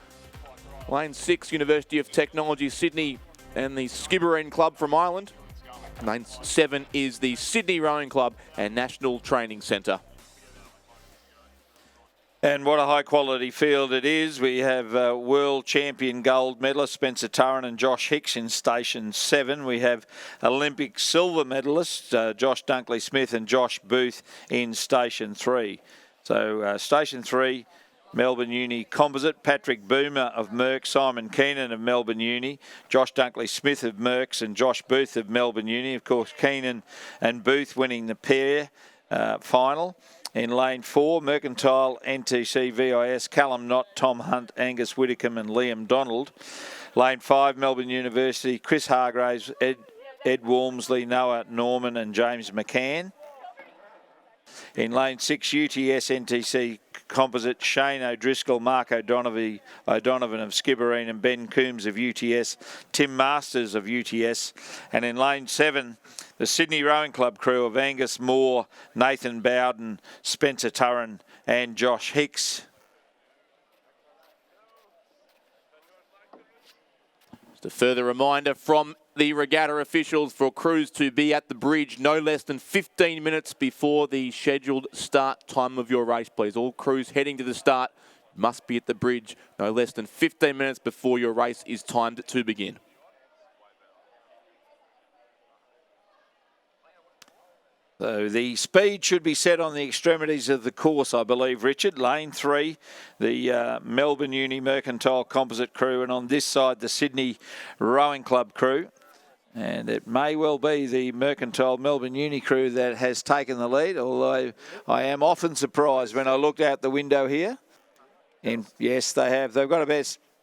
S1: Lane 6, University of Technology, Sydney and the Skibbereen Club from Ireland. Lane 7 is the Sydney Rowing Club and National Training Centre.
S2: And what a high-quality field it is. We have world champion gold medalist Spencer Turren and Josh Hicks in Station 7. We have Olympic silver medalists Josh Dunkley-Smith and Josh Booth in Station 3. So Station 3, Melbourne Uni Composite, Patrick Boomer of Merck, Simon Keenan of Melbourne Uni, Josh Dunkley-Smith of Merck's and Josh Booth of Melbourne Uni. Of course, Keenan and Booth winning the pair final. In lane 4, Mercantile, NTC, VIS, Callum Knott, Tom Hunt, Angus Whitcomb and Liam Donald. Lane 5, Melbourne University, Chris Hargraves, Ed Walmsley, Noah Norman and James McCann. In lane 6, UTS NTC Composite, Shane O'Driscoll, Mark O'Donovan of Skibbereen and Ben Coombs of UTS, Tim Masters of UTS. And in lane 7, the Sydney Rowing Club crew of Angus Moore, Nathan Bowden, Spencer Turren and Josh Hicks.
S1: Just a further reminder from the regatta officials for crews to be at the bridge no less than 15 minutes before the scheduled start time of your race, please. All crews heading to the start must be at the bridge no less than 15 minutes before your race is timed to begin.
S2: So the speed should be set on the extremities of the course, I believe, Richard. Lane 3, the Melbourne Uni Mercantile Composite crew, and on this side, the Sydney Rowing Club crew. And it may well be the Mercantile Melbourne Uni crew that has taken the lead, although I am often surprised when I looked out the window here. And yes, they have. They've got a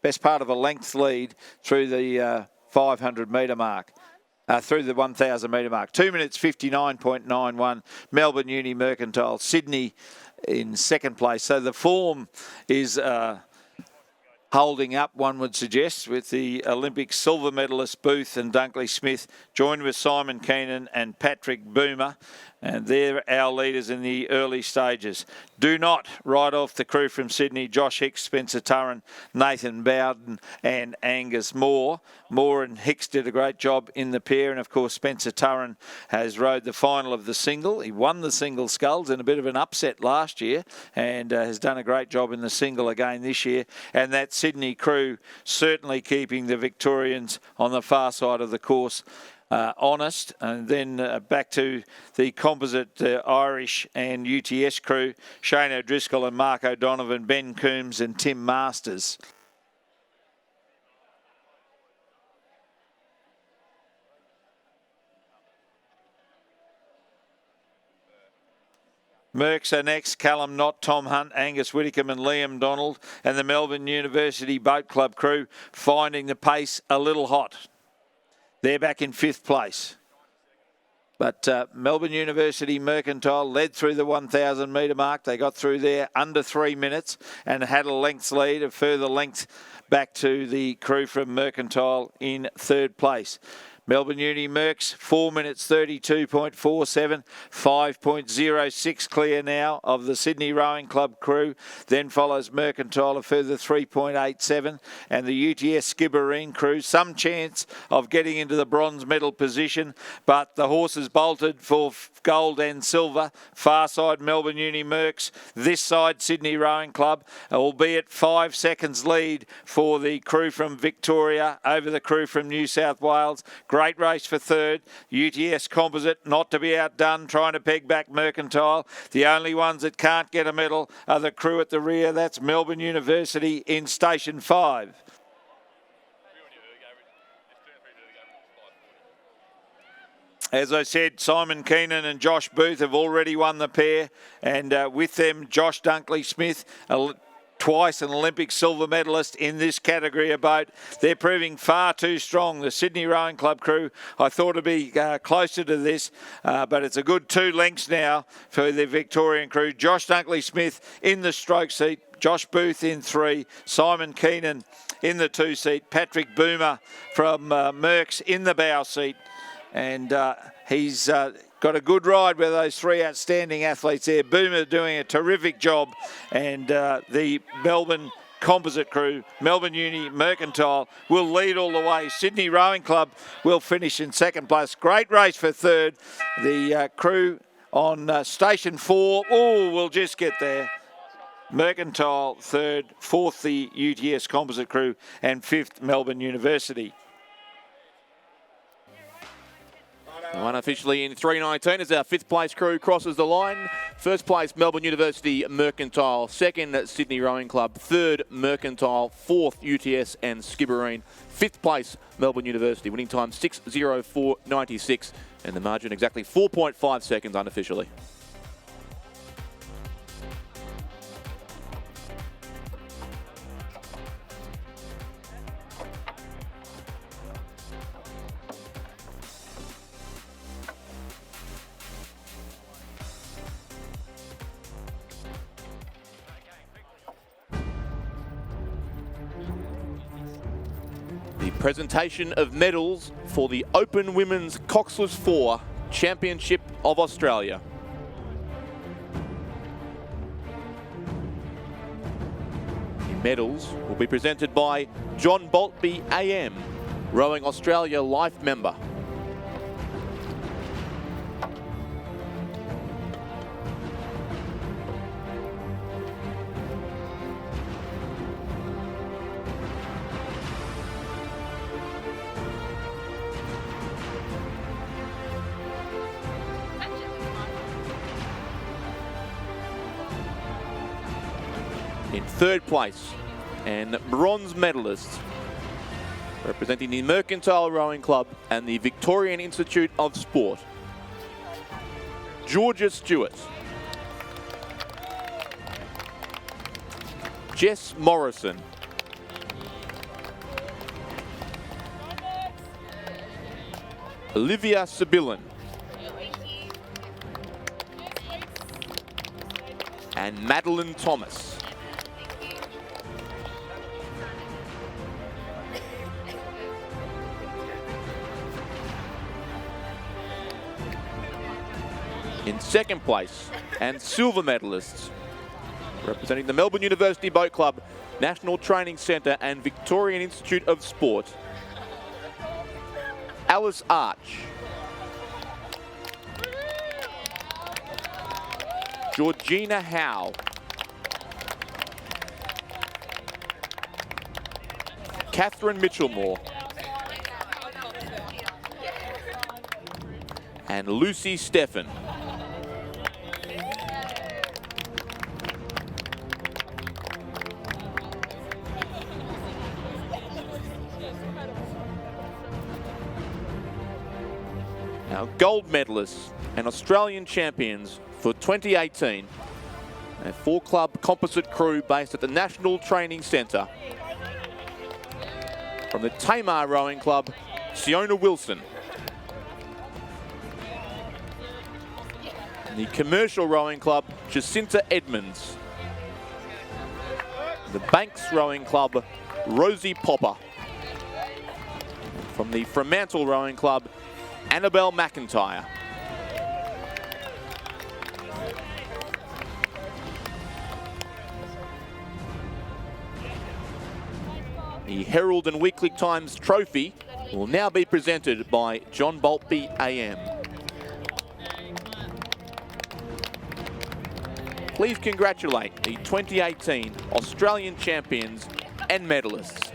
S2: best part of a length lead through the 500 metre mark. Through the 1,000 metre mark. 2 minutes 59.91. Melbourne Uni Mercantile. Sydney in second place. So the form is holding up, one would suggest, with the Olympic silver medalist Booth and Dunkley-Smith, joined with Simon Keenan and Patrick Boomer. And they're our leaders in the early stages. Do not write off the crew from Sydney: Josh Hicks, Spencer Turren, Nathan Bowden and Angus Moore. Moore and Hicks did a great job in the pair, and of course Spencer Turren has rode the final of the single. He won the single sculls in a bit of an upset last year and has done a great job in the single again this year. And that Sydney crew certainly keeping the Victorians on the far side of the course honest. And then back to the composite Irish and UTS crew: Shane O'Driscoll and Mark O'Donovan, Ben Coombs and Tim Masters. Merck's are next: Callum Knott, Tom Hunt, Angus Whitcomb and Liam Donald. And the Melbourne University Boat Club crew finding the pace a little hot. They're back in 5th place. But Melbourne University Mercantile led through the 1,000 metre mark. They got through there under 3 minutes and had a length lead, a further length back to the crew from Mercantile in 3rd place. Melbourne Uni Mercs, 4 minutes 32.47, 5.06 clear now of the Sydney Rowing Club crew. Then follows Mercantile, a further 3.87, and the UTS Skibbereen crew, some chance of getting into the bronze medal position, but the horses bolted for gold and silver. Far side Melbourne Uni Mercs, this side Sydney Rowing Club, albeit 5 seconds lead for the crew from Victoria over the crew from New South Wales. Great race for 3rd. UTS Composite, not to be outdone, trying to peg back Mercantile. The only ones that can't get a medal are the crew at the rear. That's Melbourne University in station 5. As I said, Simon Keenan and Josh Booth have already won the pair, and with them, Josh Dunkley-Smith, twice an Olympic silver medalist in this category of boat. They're proving far too strong. The Sydney Rowing Club crew, I thought it'd be closer to this, but it's a good 2 lengths now for the Victorian crew. Josh Dunkley-Smith in the stroke seat, Josh Booth in 3, Simon Keenan in the 2 seat, Patrick Boomer from Merck's in the bow seat, and he's got a good ride with those 3 outstanding athletes there. Boomer doing a terrific job, and the Melbourne Composite crew, Melbourne Uni Mercantile, will lead all the way. Sydney Rowing Club will finish in 2nd place. Great race for 3rd. The crew on station 4, we'll just get there. Mercantile 3rd, 4th the UTS Composite crew, and 5th Melbourne University.
S1: Unofficially in 3:19 as our fifth place crew crosses the line. First place, Melbourne University Mercantile. Second, Sydney Rowing Club. Third, Mercantile. Fourth, UTS and Skibbereen. Fifth place, Melbourne University. Winning time 6:04.96 and the margin exactly 4.5 seconds unofficially. The presentation of medals for the Open Women's Coxless 4 Championship of Australia. The medals will be presented by John Boltby AM, Rowing Australia Life member. In third place, and bronze medalist, representing the Mercantile Rowing Club and the Victorian Institute of Sport, Georgia Stewart. Jess Morrison. Olivia Sibillan. And Madeline Thomas. In second place, and silver medalists, representing the Melbourne University Boat Club, National Training Centre and Victorian Institute of Sport, Alice Arch, Georgina Howe, Catherine Mitchellmore, and Lucy Steffen. Now, gold medalists and Australian champions for 2018. A four-club composite crew based at the National Training Centre. From the Tamar Rowing Club, Siona Wilson. And the Commercial Rowing Club, Jacinta Edmonds. The Banks Rowing Club, Rosie Popper. From the Fremantle Rowing Club, Annabelle McIntyre. The Herald and Weekly Times trophy will now be presented by John Boltby AM. Please congratulate the 2018 Australian champions and medalists.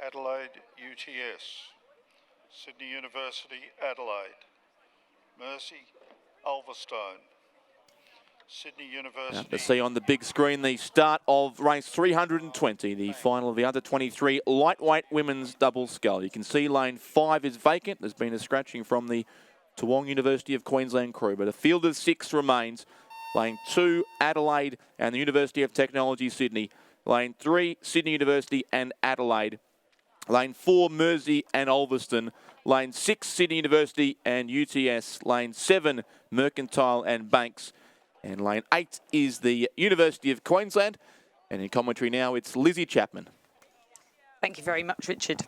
S3: Adelaide UTS, Sydney University Adelaide, Mercy Ulverstone, Sydney University.
S1: To see on the big screen the start of race 320, the final of the under 23 lightweight women's double scull. You can see lane 5 is vacant. There's been a scratching from the Toowong University of Queensland crew, but a field of 6 remains. Lane 2, Adelaide and the University of Technology, Sydney. Lane 3, Sydney University and Adelaide. Lane 4, Mersey and Ulverston. Lane 6, Sydney University and UTS. Lane 7, Mercantile and Banks. And lane 8 is the University of Queensland. And in commentary now, it's Lizzie Chapman.
S4: Thank you very much, Richard.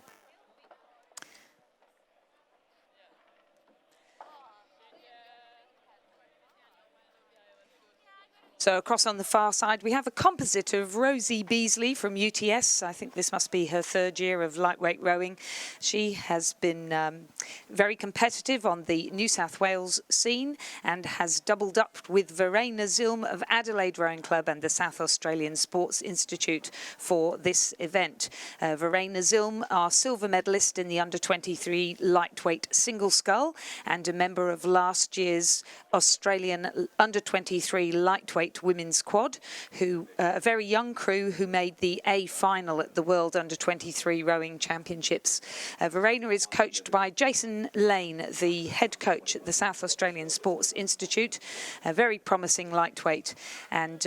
S4: So across on the far side, we have a composite of Rosie Beasley from UTS. I think this must be her third year of lightweight rowing. She has been very competitive on the New South Wales scene and has doubled up with Verena Zilm of Adelaide Rowing Club and the South Australian Sports Institute for this event. Verena Zilm, our silver medalist in the under-23 lightweight single scull and a member of last year's Australian under-23 lightweight women's quad, who a very young crew who made the A final at the World Under-23 Rowing Championships. Verena is coached by Jason Lane, the head coach at the South Australian Sports Institute, a very promising lightweight. And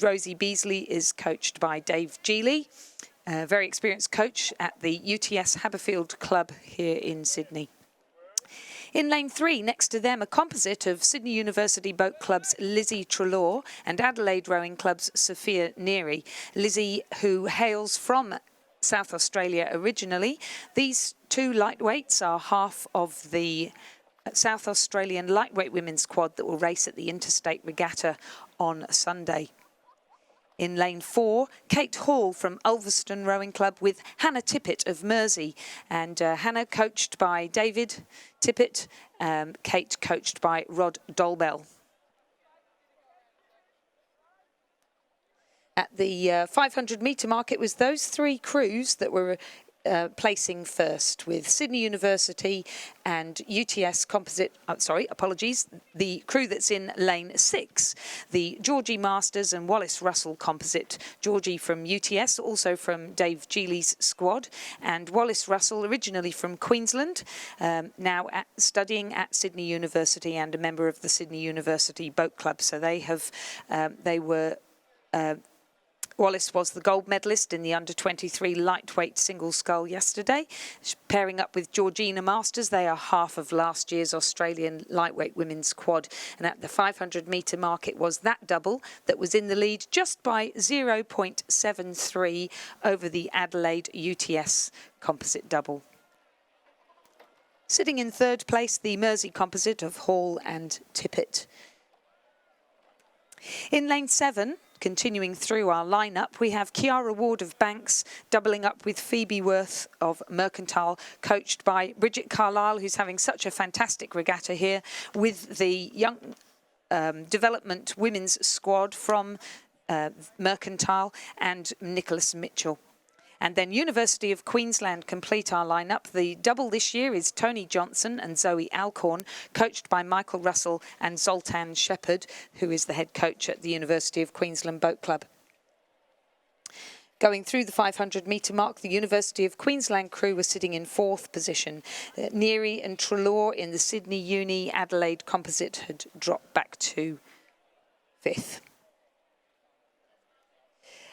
S4: Rosie Beasley is coached by Dave Geely, a very experienced coach at the UTS Haberfield Club here in Sydney. In lane 3, next to them, a composite of Sydney University Boat Club's Lizzie Treloar and Adelaide Rowing Club's Sophia Neary. Lizzie, who hails from South Australia originally. These two lightweights are half of the South Australian lightweight women's quad that will race at the Interstate Regatta on Sunday. In lane 4, Kate Hall from Ulverston Rowing Club with Hannah Tippett of Mersey. And Hannah coached by David Tippett, Kate coached by Rod Dolbell. At the 500 metre mark, it was those three crews that were placing first, with Sydney University and UTS composite, the crew that's in lane 6, the Georgie Masters and Wallace Russell composite. Georgie from UTS, also from Dave Geely's squad, and Wallace Russell, originally from Queensland, now studying at Sydney University and a member of the Sydney University Boat Club. So Wallace was the gold medalist in the under-23 lightweight single scull yesterday. Pairing up with Georgina Masters, they are half of last year's Australian lightweight women's quad. And at the 500 metre mark, it was that double that was in the lead just by 0.73 over the Adelaide UTS composite double. Sitting in third place, the Mersey composite of Hall and Tippett. In lane 7, continuing through our lineup, we have Kiara Ward of Banks doubling up with Phoebe Worth of Mercantile, coached by Bridget Carlisle, who's having such a fantastic regatta here, with the young development women's squad from Mercantile and Nicholas Mitchell. And then University of Queensland complete our lineup. The double this year is Tony Johnson and Zoe Alcorn, coached by Michael Russell and Zoltan Shepherd, who is the head coach at the University of Queensland Boat Club. Going through the 500 metre mark, the University of Queensland crew were sitting in 4th position. Neary and Treloar in the Sydney Uni Adelaide composite had dropped back to 5th.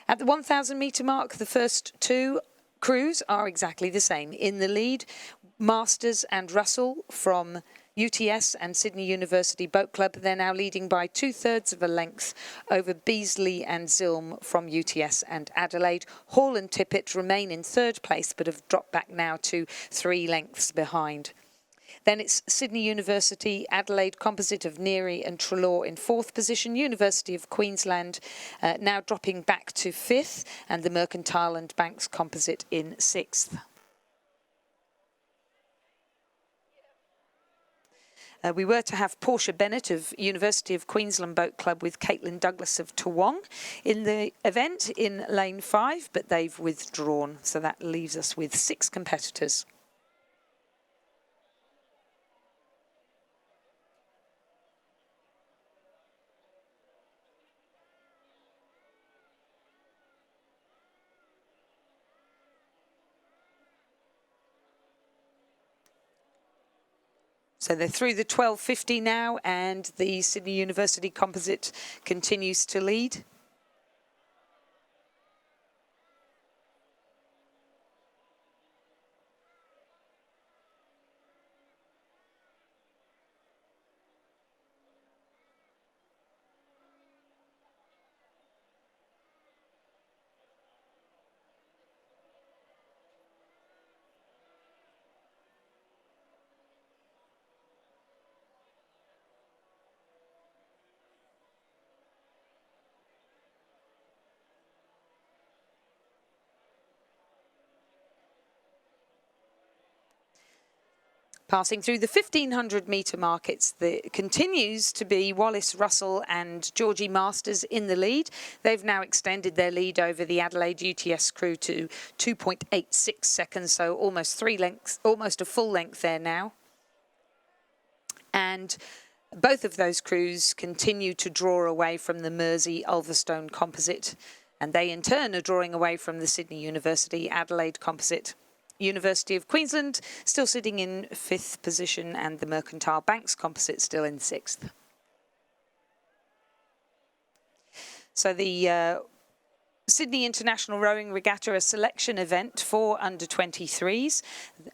S4: At the 1,000 metre mark, the first two crews are exactly the same. In the lead, Masters and Russell from UTS and Sydney University Boat Club. They're now leading by 2/3 of a length over Beasley and Zilm from UTS and Adelaide. Hall and Tippett remain in 3rd place, but have dropped back now to 3 lengths behind. Then it's Sydney University, Adelaide composite of Neary and Treloar in 4th position. University of Queensland now dropping back to 5th, and the Mercantile and Banks composite in 6th. We were to have Portia Bennett of University of Queensland Boat Club with Caitlin Douglas of Toowong in the event in lane 5, but they've withdrawn. So that leaves us with 6 competitors. So they're through the 1250 now, and the Sydney University composite continues to lead. Passing through the 1,500 metre markets, there continues to be Wallace Russell and Georgie Masters in the lead. They've now extended their lead over the Adelaide UTS crew to 2.86 seconds, so almost a full length there now. And both of those crews continue to draw away from the Mersey Ulverstone composite, and they in turn are drawing away from the Sydney University Adelaide composite. University of Queensland still sitting in 5th position, and the Mercantile Banks composite still in 6th. So the Sydney International Rowing Regatta, a selection event for under-23s.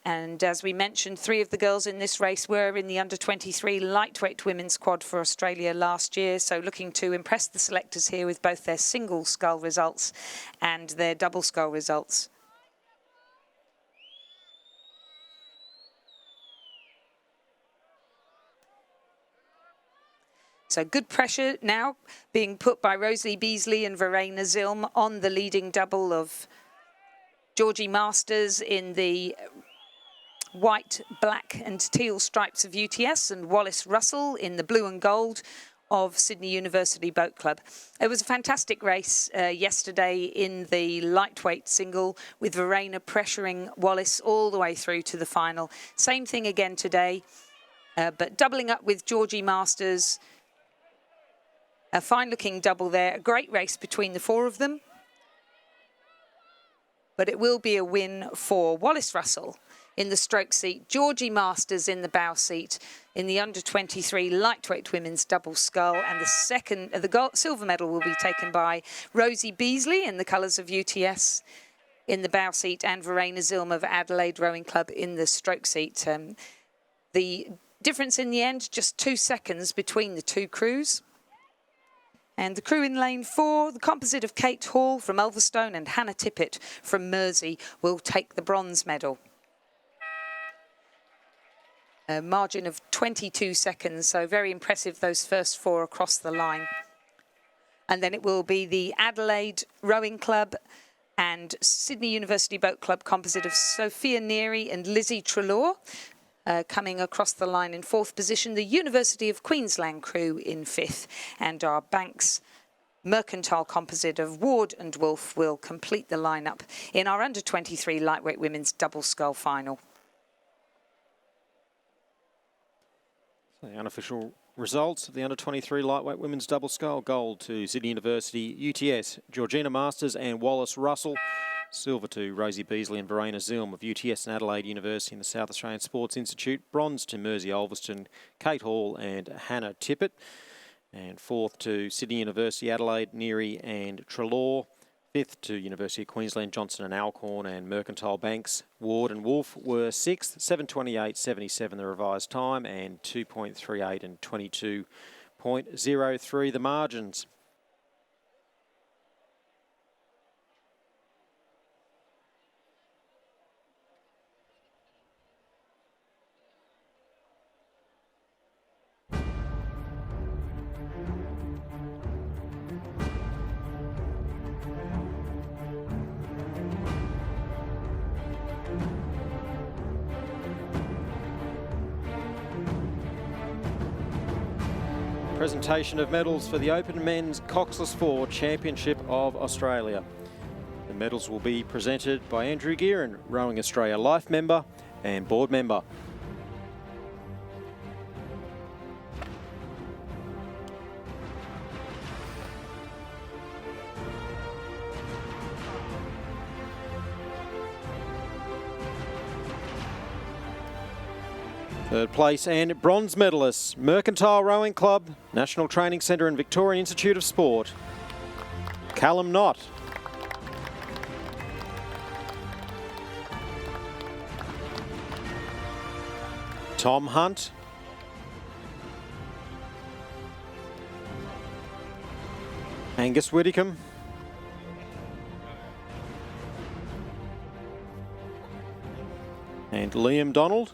S4: And as we mentioned, 3 of the girls in this race were in the under-23 lightweight women's squad for Australia last year. So looking to impress the selectors here with both their single scull results and their double scull results. So good pressure now being put by Rosie Beasley and Verena Zilm on the leading double of Georgie Masters in the white, black and teal stripes of UTS, and Wallace Russell in the blue and gold of Sydney University Boat Club. It was a fantastic race yesterday in the lightweight single, with Verena pressuring Wallace all the way through to the final. Same thing again today, but doubling up with Georgie Masters. A fine-looking double there. A great race between the 4 of them. But it will be a win for Wallace Russell in the stroke seat, Georgie Masters in the bow seat in the under-23 lightweight women's double scull, and the silver medal will be taken by Rosie Beasley in the colours of UTS in the bow seat, and Verena Zilm of Adelaide Rowing Club in the stroke seat. The difference in the end, just 2 seconds between the 2 crews. And the crew in lane 4, the composite of Kate Hall from Ulverstone and Hannah Tippett from Mersey, will take the bronze medal. A margin of 22 seconds, so very impressive, those first 4 across the line. And then it will be the Adelaide Rowing Club and Sydney University Boat Club composite of Sophia Neary and Lizzie Treloar. Coming across the line in 4th position, the University of Queensland crew in 5th, and our Banks Mercantile composite of Ward and Wolf will complete the lineup in our under-23 lightweight women's double scull final.
S5: So the unofficial results of the under-23 lightweight women's double scull: gold to Sydney University UTS, Georgina Masters and Wallace Russell. Silver to Rosie Beasley and Verena Zilm of UTS and Adelaide University and the South Australian Sports Institute. Bronze to Mersey Ulverstone, Kate Hall and Hannah Tippett. And 4th to Sydney University, Adelaide, Neary and Treloar. 5th to University of Queensland, Johnson and Alcorn and Mercantile Banks. Ward and Wolf were 6th, 7:28.77 the revised time, and 2.38 and 22.03 the margins. Presentation of medals for the Open Men's Coxless 4 Championship of Australia. The medals will be presented by Andrew Gearin, Rowing Australia Life member and board member. Third place and bronze medalists: Mercantile Rowing Club, National Training Centre and Victorian Institute of Sport, Callum Knott. Tom Hunt. Angus Whitcomb. And Liam Donald.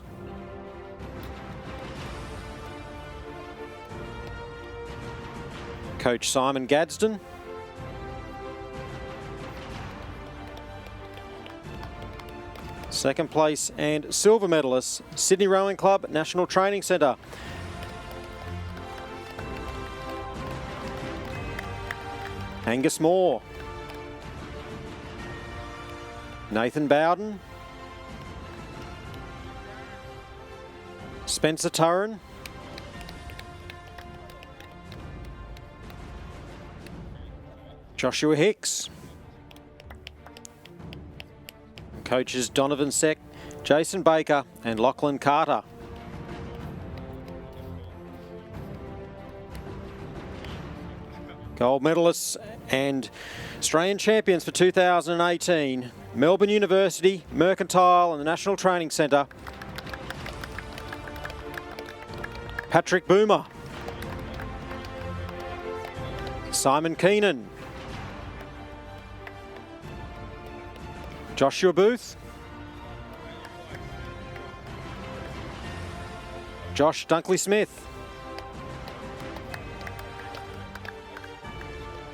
S5: Coach Simon Gadsden. Second place and silver medalists, Sydney Rowing Club, National Training Centre. Angus Moore. Nathan Bowden. Spencer Turren. Joshua Hicks. Coaches Donovan Seck, Jason Baker and Lachlan Carter. Gold medalists and Australian champions for 2018, Melbourne University, Mercantile and the National Training Centre. Patrick Boomer. Simon Keenan. Joshua Booth. Josh Dunkley-Smith.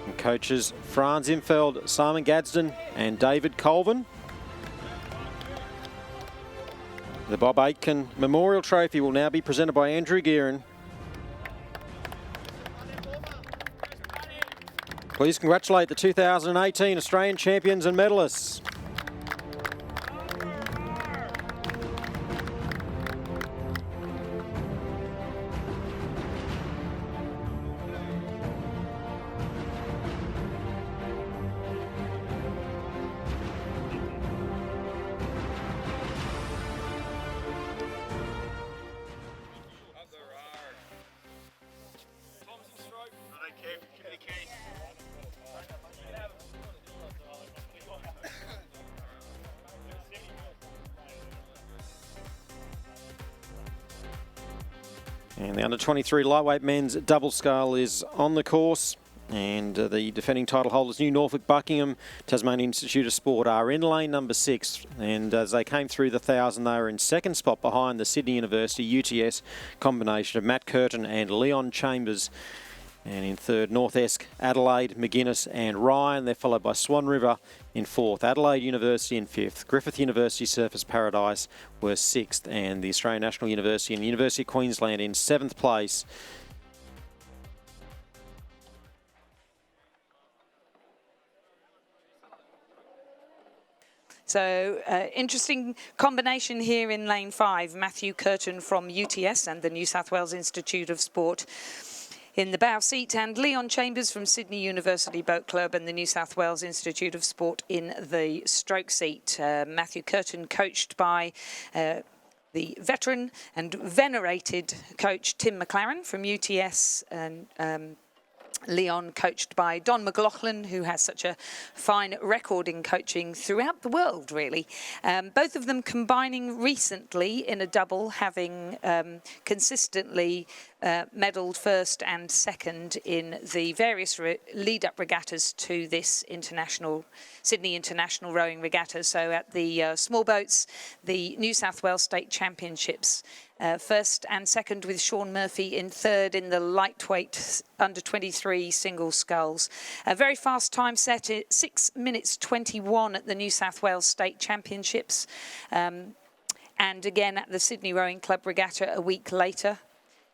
S5: And coaches Franz Infeld, Simon Gadsden and David Colvin. The Bob Aitken Memorial Trophy will now be presented by Andrew Gearin. Please congratulate the 2018 Australian champions and medalists. And the under-23 lightweight men's double scull is on the course. And the defending title holders, New Norfolk, Buckingham, Tasmanian Institute of Sport, are in lane number 6. And as they came through the 1,000, they were in second spot behind the Sydney University UTS combination of Matt Curtin and Leon Chambers. And in third, North Esk, Adelaide, McGuinness and Ryan. They're followed by Swan River in fourth, Adelaide University in fifth, Griffith University Surfers Paradise were sixth, and the Australian National University and the University of Queensland in seventh place.
S4: So, interesting combination here in lane 5. Matthew Curtin from UTS and the New South Wales Institute of Sport in the bow seat, and Leon Chambers from Sydney University Boat Club and the New South Wales Institute of Sport in the stroke seat. Matthew Curtin coached by the veteran and venerated coach Tim McLaren from UTS, and Leon coached by Don McLaughlin, who has such a fine record in coaching throughout the world, really. Both of them combining recently in a double, having consistently medalled first and second in the various lead-up regattas to this Sydney International Rowing Regatta. So at the small boats, the New South Wales State Championships, first and second with Sean Murphy in third in the lightweight under-23 single sculls. A very fast time set at 6 minutes 21 at the New South Wales State Championships. And again at the Sydney Rowing Club Regatta a week later.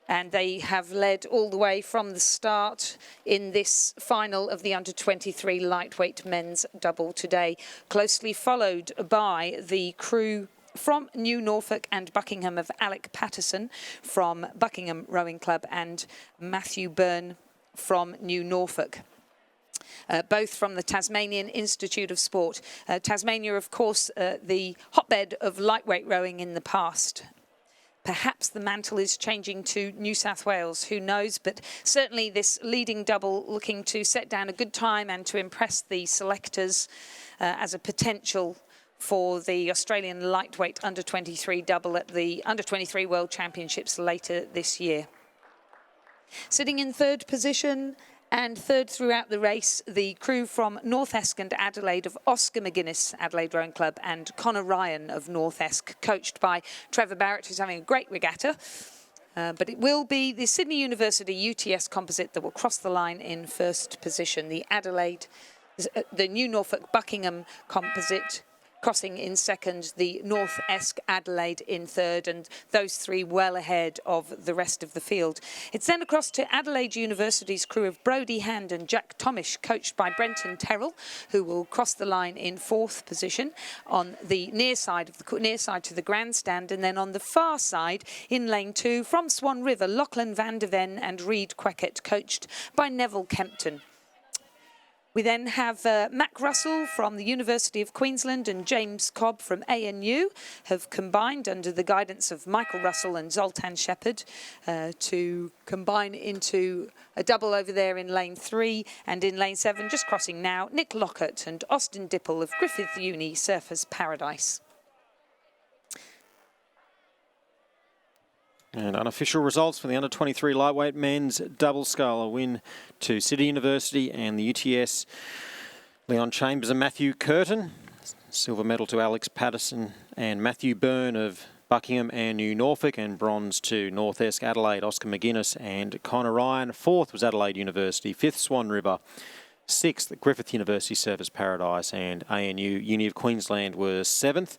S4: And they have led all the way from the start in this final of the under-23 lightweight men's double today, closely followed by the crew from New Norfolk and Buckingham of Alec Patterson from Buckingham Rowing Club and Matthew Byrne from New Norfolk. Both from the Tasmanian Institute of Sport. Tasmania, of course, the hotbed of lightweight rowing in the past. Perhaps the mantle is changing to New South Wales, who knows, but certainly this leading double looking to set down a good time and to impress the selectors as a potential for the Australian lightweight under-23 double at the under-23 World Championships later this year. Sitting in third position and third throughout the race, the crew from North Esk and Adelaide of Oscar McGuinness, Adelaide Rowing Club, and Connor Ryan of North Esk, coached by Trevor Barrett, who's having a great regatta. But it will be the Sydney University UTS composite that will cross the line in first position. The New Norfolk Buckingham composite, crossing in second, the North-esque Adelaide in third, and those three well ahead of the rest of the field. It's then across to Adelaide University's crew of Brodie Hand and Jack Tomish, coached by Brenton Terrell, who will cross the line in fourth position on the near side to the grandstand, and then on the far side in lane 2 from Swan River, Lachlan van der Ven and Reid Quackett, coached by Neville Kempton. We then have Mac Russell from the University of Queensland and James Cobb from ANU have combined under the guidance of Michael Russell and Zoltan Shepherd to combine into a double over there in lane 3, and in lane 7, just crossing now, Nick Lockett and Austin Dipple of Griffith Uni Surfers Paradise.
S5: And unofficial results for the under-23 lightweight men's double scull. A win to Sydney University and the UTS. Leon Chambers and Matthew Curtin. Silver medal to Alex Patterson and Matthew Byrne of Buckingham and New Norfolk. And bronze to North-esque Adelaide, Oscar McGuinness and Connor Ryan. Fourth was Adelaide University. Fifth, Swan River. Sixth, Griffith University Surfers Paradise. And ANU Uni of Queensland was seventh.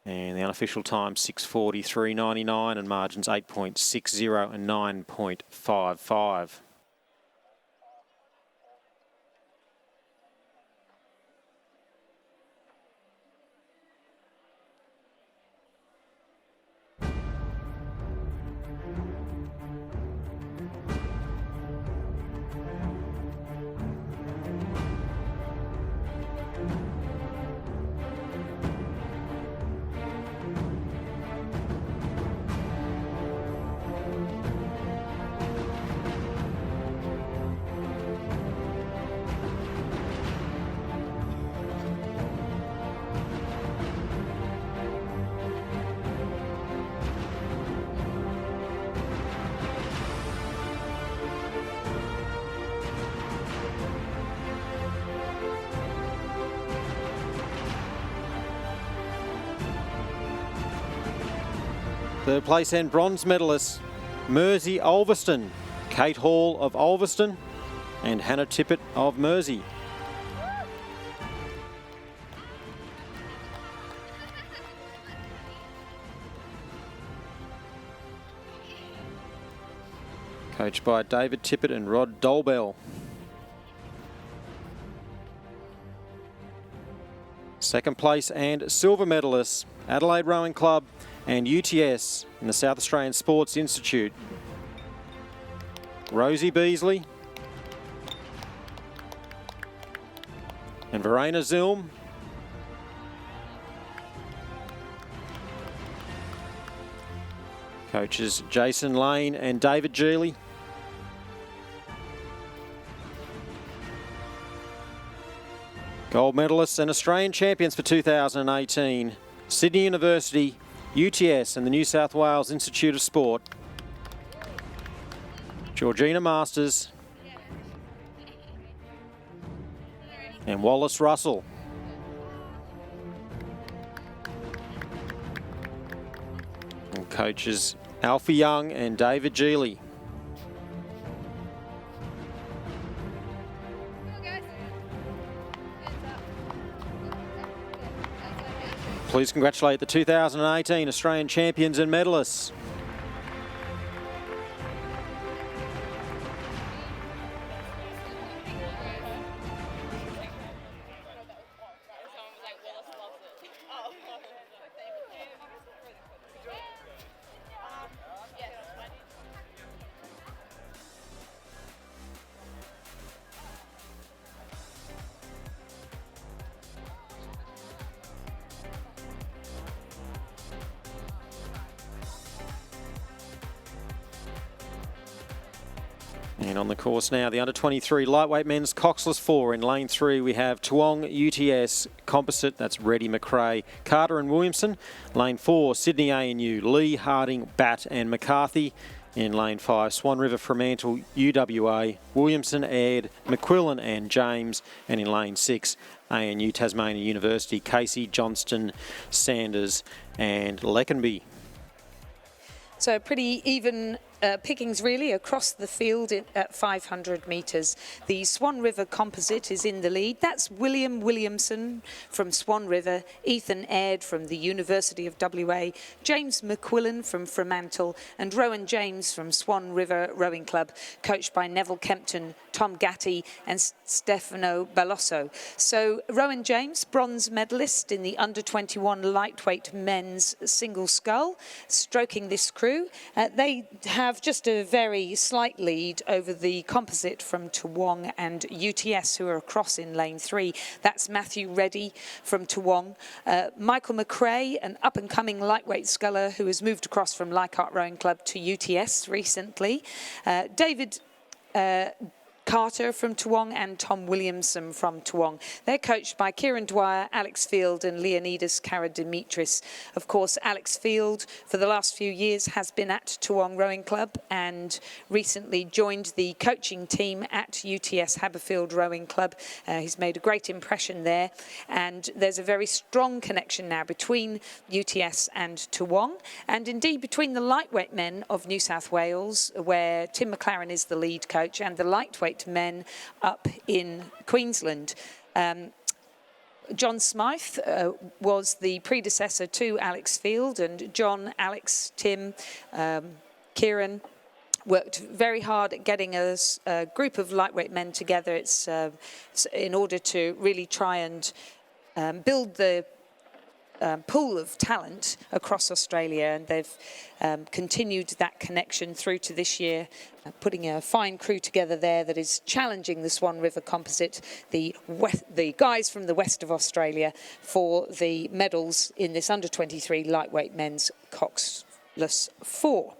S5: And the unofficial time 6:43.99 and margins 8.60 and 9.55. Third place and bronze medalists, Mersey Ulverston, Kate Hall of Ulverston and Hannah Tippett of Mersey. Coached by David Tippett and Rod Dolbell. Second place and silver medalists, Adelaide Rowing Club and UTS in the South Australian Sports Institute. Rosie Beasley and Verena Zilm. Coaches Jason Lane and David Geely. Gold medalists and Australian champions for 2018, Sydney University, UTS and the New South Wales Institute of Sport. Georgina Masters and Wallace Russell. And coaches Alfie Young and David Geely. Please congratulate the 2018 Australian champions and medalists. And on the course now, the under-23 lightweight men's coxless 4. In lane 3, we have Toowong UTS Composite, that's Reddy McRae, Carter and Williamson. Lane 4, Sydney ANU, Lee, Harding, Batt and McCarthy. In lane 5, Swan River Fremantle UWA, Williamson, Aird, McQuillan and James. And in lane 6, ANU Tasmania University, Casey, Johnston, Sanders and Leckenby.
S4: So a pretty even pickings really across the field at 500 metres. The Swan River Composite is in the lead. That's William Williamson from Swan River, Ethan Aird from the University of WA, James McQuillan from Fremantle, and Rowan James from Swan River Rowing Club, coached by Neville Kempton, Tom Gatti and Stefano Ballosso. So Rowan James, bronze medalist in the under-21 lightweight men's single scull, stroking this crew. They have just a very slight lead over the composite from Toowong and UTS, who are across in lane 3. That's Matthew Reddy from Toowong. Michael McRae, an up-and-coming lightweight sculler who has moved across from Leichhardt Rowing Club to UTS recently. David Carter from Toowong and Tom Williamson from Toowong. They're coached by Kieran Dwyer, Alex Field and Leonidas Karadimitris. Of course, Alex Field for the last few years has been at Toowong Rowing Club and recently joined the coaching team at UTS Haberfield Rowing Club. He's made a great impression there, and there's a very strong connection now between UTS and Toowong, and indeed between the lightweight men of New South Wales, where Tim McLaren is the lead coach, and the lightweight men up in Queensland. John Smythe was the predecessor to Alex Field, and John, Alex, Tim, Kieran worked very hard at getting a group of lightweight men together. It's in order to really try and build the pool of talent across Australia, and they've continued that connection through to this year, putting a fine crew together there that is challenging the Swan River Composite, the guys from the west of Australia, for the medals in this under-23 lightweight men's coxless 4.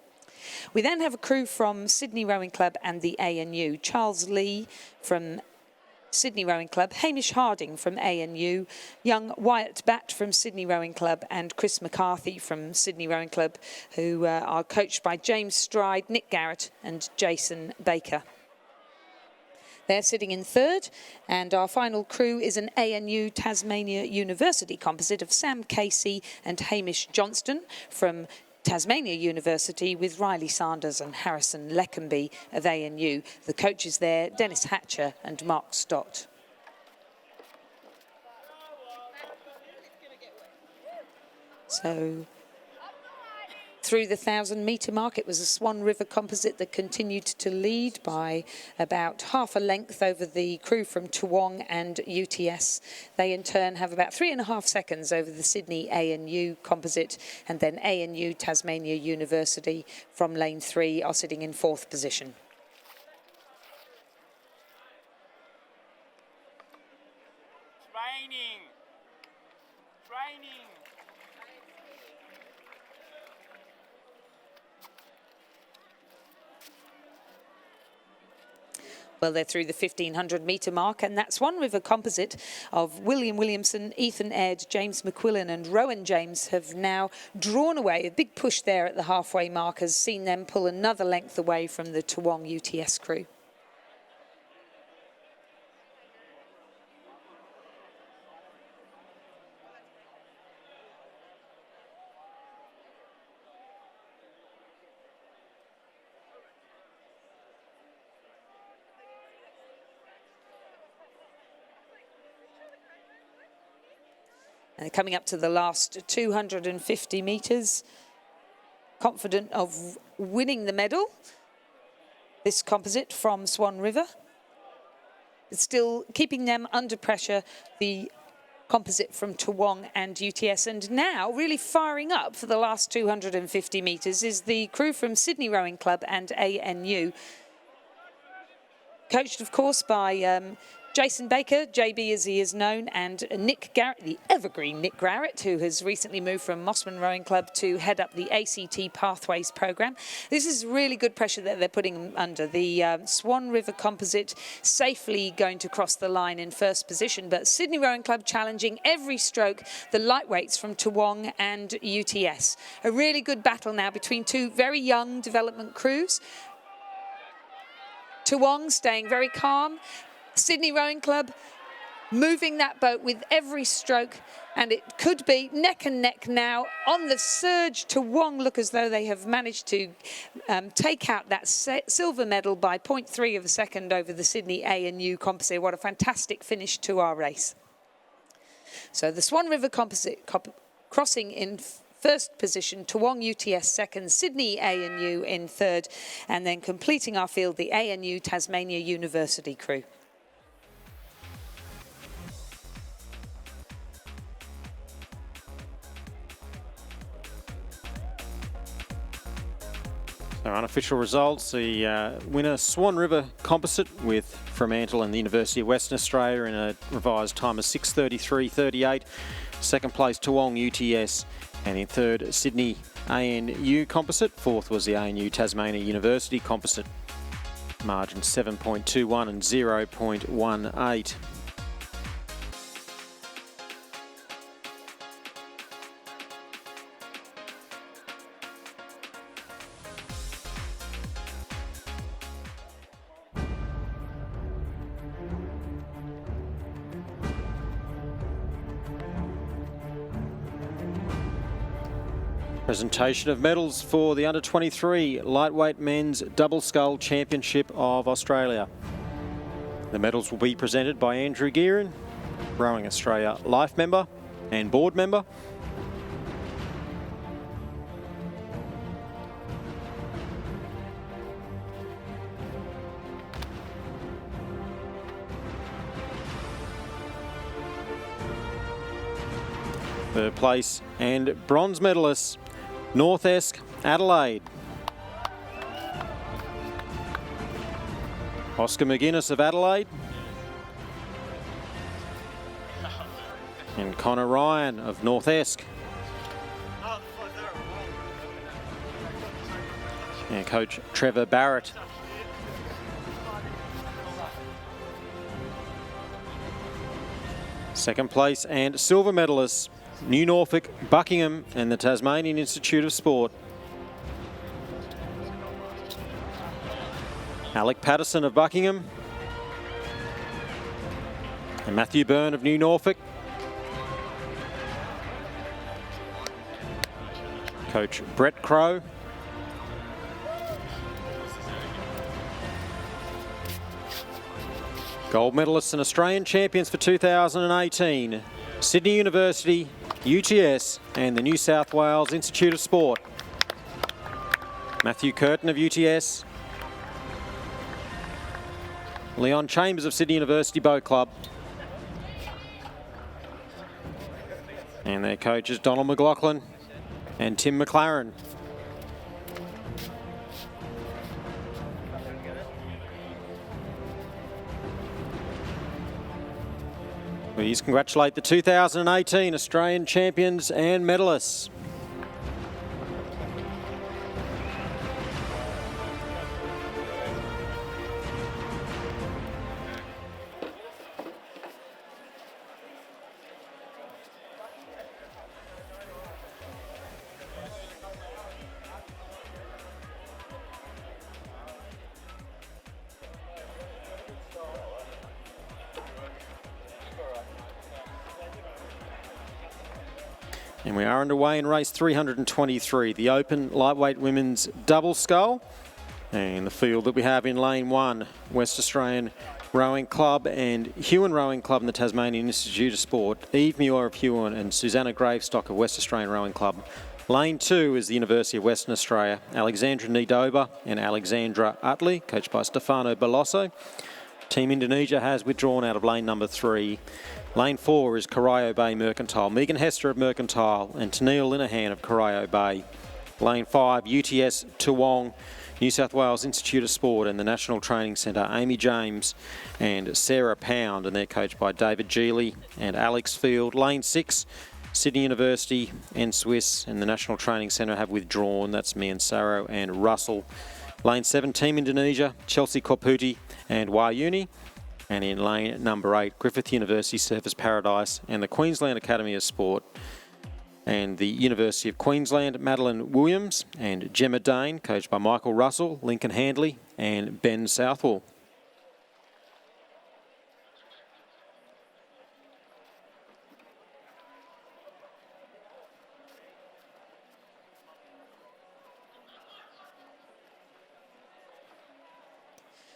S4: We then have a crew from Sydney Rowing Club and the ANU. Charles Lee from Sydney Rowing Club, Hamish Harding from ANU, young Wyatt Batt from Sydney Rowing Club, and Chris McCarthy from Sydney Rowing Club, who are coached by James Stride, Nick Garrett and Jason Baker. They're sitting in third, and our final crew is an ANU Tasmania University composite of Sam Casey and Hamish Johnston from Tasmania University, with Riley Sanders and Harrison Leckenby of ANU. The coaches there, Dennis Hatcher and Mark Stott. So through the 1,000-metre mark, it was a Swan River Composite that continued to lead by about half a length over the crew from Toowong and UTS. They in turn have about 3.5 seconds over the Sydney ANU Composite, and then ANU Tasmania University from lane 3 are sitting in 4th position.
S6: Training.
S4: Well, they're through the 1,500-metre mark, and that Swan River Composite of William Williamson, Ethan Aird, James McQuillan and Rowan James have now drawn away. A big push there at the halfway mark has seen them pull another length away from the Toowong UTS crew. Coming up to the last 250 metres, confident of winning the medal, this composite from Swan River. It's still keeping them under pressure, the composite from Toowong and UTS. And now, really firing up for the last 250 metres, is the crew from Sydney Rowing Club and ANU. Coached, of course, by Jason Baker, JB as he is known, and Nick Garrett, the evergreen Nick Garrett, who has recently moved from Mossman Rowing Club to head up the ACT Pathways programme. This is really good pressure that they're putting under. The Swan River Composite safely going to cross the line in first position, but Sydney Rowing Club challenging every stroke the lightweights from Toowong and UTS. A really good battle now between two very young development crews. Toowong staying very calm. Sydney Rowing Club moving that boat with every stroke, and it could be neck and neck now. On the surge to Wong, look as though they have managed to take out that silver medal by 0.3 of a second over the Sydney A&U composite. What a fantastic finish to our race. So the Swan River composite crossing in first position, Toowong UTS second, Sydney A&U in third, and then completing our field, the A&U Tasmania University crew.
S5: So unofficial results, the winner Swan River Composite with Fremantle and the University of Western Australia in a revised time of 6:33.38. Second place Toowong UTS, and in third Sydney A&U Composite. Fourth was the A&U Tasmania University Composite. Margin 7.21 and 0.18. Presentation of medals for the Under-23 Lightweight Men's Double Scull Championship of Australia. The medals will be presented by Andrew Gearin, Rowing Australia Life member and board member. Third place and bronze medalists, North Esk, Adelaide. Oscar McGuinness of Adelaide. And Connor Ryan of North Esk. And coach Trevor Barrett. Second place and silver medalists, New Norfolk, Buckingham and the Tasmanian Institute of Sport. Alec Patterson of Buckingham and Matthew Byrne of New Norfolk. Coach Brett Crow. Gold medalists and Australian champions for 2018, Sydney University, UTS and the New South Wales Institute of Sport. Matthew Curtin of UTS. Leon Chambers of Sydney University Boat Club. And their coaches Donald McLaughlin and Tim McLaren. Please congratulate the 2018 Australian champions and medalists. And we are underway in race 323, the Open Lightweight Women's Double Scull. And the field that we have in lane one, West Australian Rowing Club and Huon Rowing Club and the Tasmanian Institute of Sport, Eve Muir of Huon and Susanna Gravestock of West Australian Rowing Club. Lane two is the University of Western Australia, Alexandra Nidoba and Alexandra Utley, coached by Stefano Belosso. Team Indonesia has withdrawn out of lane number 3. Lane 4 is Corio Bay Mercantile, Megan Hester of Mercantile and Tennille Linehan of Corio Bay. Lane 5, UTS Toowong, New South Wales Institute of Sport and the National Training Centre, Amy James and Sarah Pound, and they're coached by David Geely and Alex Field. Lane 6, Sydney University and Swiss and the National Training Centre have withdrawn. That's me and Saro and Russell. Lane 7, Team Indonesia, Chelsea Koputi and Wayuni. And in lane number 8, Griffith University Surfers Paradise and the Queensland Academy of Sport. And the University of Queensland, Madeline Williams and Gemma Dane, coached by Michael Russell, Lincoln Handley and Ben Southwell.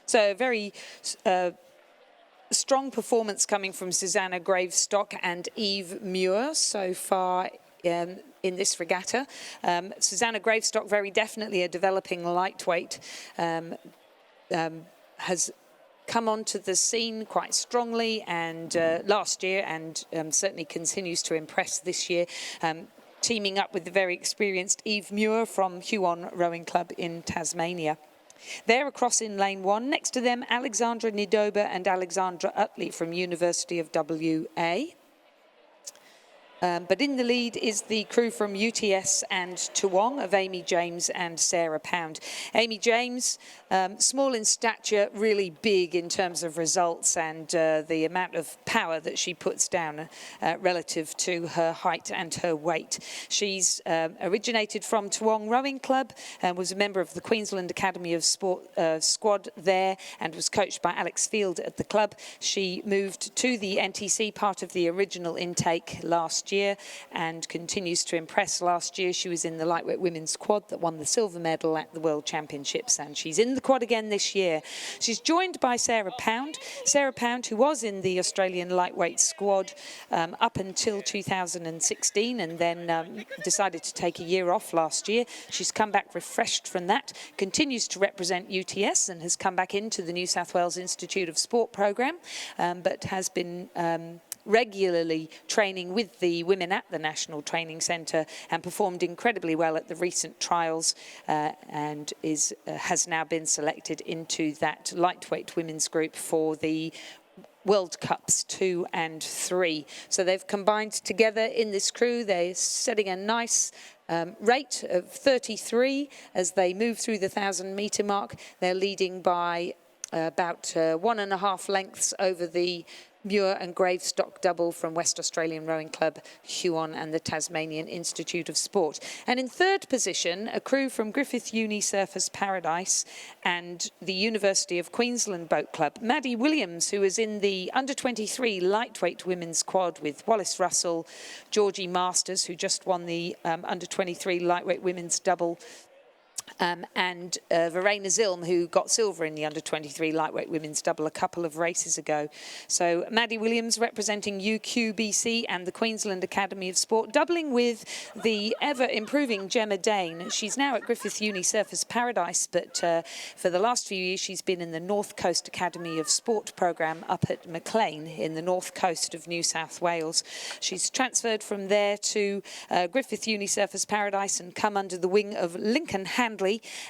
S4: So very strong performance coming from Susanna Gravestock and Eve Muir so far in this regatta. Susanna Gravestock, very definitely a developing lightweight, has come onto the scene quite strongly and last year, and certainly continues to impress this year. Teaming up with the very experienced Eve Muir from Huon Rowing Club in Tasmania. They're across in lane 1. Next to them, Alexandra Nidoba and Alexandra Utley from University of WA. But in the lead is the crew from UTS and Toowong of Amy James and Sarah Pound. Amy James, small in stature, really big in terms of results and the amount of power that she puts down relative to her height and her weight. She's originated from Toowong Rowing Club and was a member of the Queensland Academy of Sport squad there and was coached by Alex Field at the club. She moved to the NTC, part of the original intake last year, and continues to impress. Last year she was in the lightweight women's quad that won the silver medal at the World Championships, and she's in the quad again this year. She's joined by Sarah Pound. Sarah Pound, who was in the Australian lightweight squad up until 2016 and then decided to take a year off last year. She's come back refreshed from that, continues to represent UTS and has come back into the New South Wales Institute of Sport program, but has been regularly training with the women at the National Training Centre and performed incredibly well at the recent trials and has now been selected into that lightweight women's group for the World Cups 2 and 3. So they've combined together in this crew. They're setting a nice rate of 33 as they move through the 1,000-metre mark. They're leading by about 1.5 lengths over the Muir and Gravestock double from West Australian Rowing Club, Huon and the Tasmanian Institute of Sport. And in third position, a crew from Griffith Uni Surfers Paradise and the University of Queensland Boat Club. Maddie Williams, who is in the under-23 lightweight women's quad with Wallace Russell, Georgie Masters, who just won the under-23 lightweight women's double, and Verena Zilm, who got silver in the under-23 lightweight women's double a couple of races ago. So Maddie Williams representing UQBC and the Queensland Academy of Sport, doubling with the ever-improving Gemma Dane. She's now at Griffith Uni Surfers Paradise, but for the last few years she's been in the North Coast Academy of Sport program up at Maclean in the north coast of New South Wales. She's transferred from there to Griffith Uni Surfers Paradise and come under the wing of Lincoln Handley,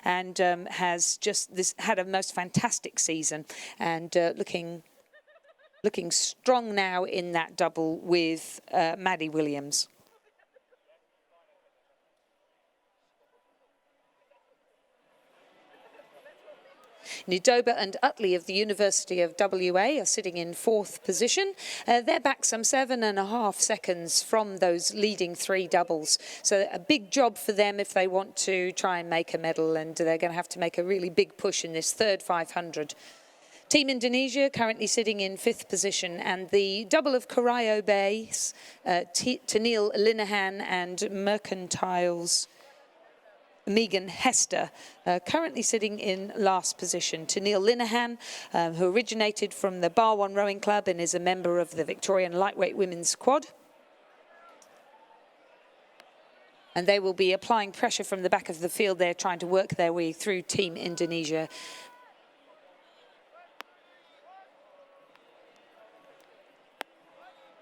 S4: and has just had a most fantastic season and looking strong now in that double with Maddie Williams. Nidoba and Utley of the University of WA are sitting in fourth position. They're back some 7.5 seconds from those leading 3 doubles. So a big job for them if they want to try and make a medal, and they're going to have to make a really big push in this third 500. Team Indonesia currently sitting in 5th position, and the double of Corio Bay's Tennille Linehan and Mercantile's Megan Hester, currently sitting in last position. Tennille Linehan, who originated from the Barwon Rowing Club and is a member of the Victorian Lightweight Women's Squad. And they will be applying pressure from the back of the field. They're trying to work their way through Team Indonesia.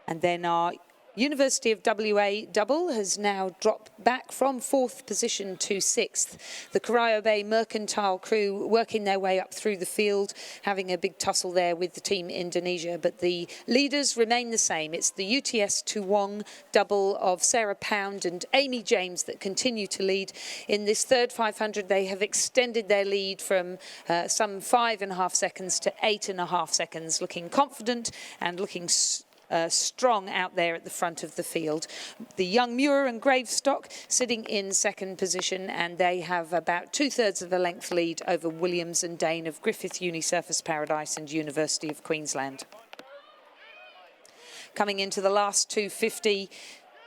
S4: And then our University of WA double has now dropped back from 4th position to 6th. The Corio Bay Mercantile crew working their way up through the field, having a big tussle there with the Team Indonesia, but the leaders remain the same. It's the UTS Toowong double of Sarah Pound and Amy James that continue to lead. In this third 500, they have extended their lead from some 5.5 seconds to 8.5 seconds, looking confident and looking strong out there at the front of the field. The young Muir and Gravestock sitting in 2nd position, and they have about 2/3 of the length lead over Williams and Dane of Griffith Uni Surfers Paradise and University of Queensland. Coming into the last 250,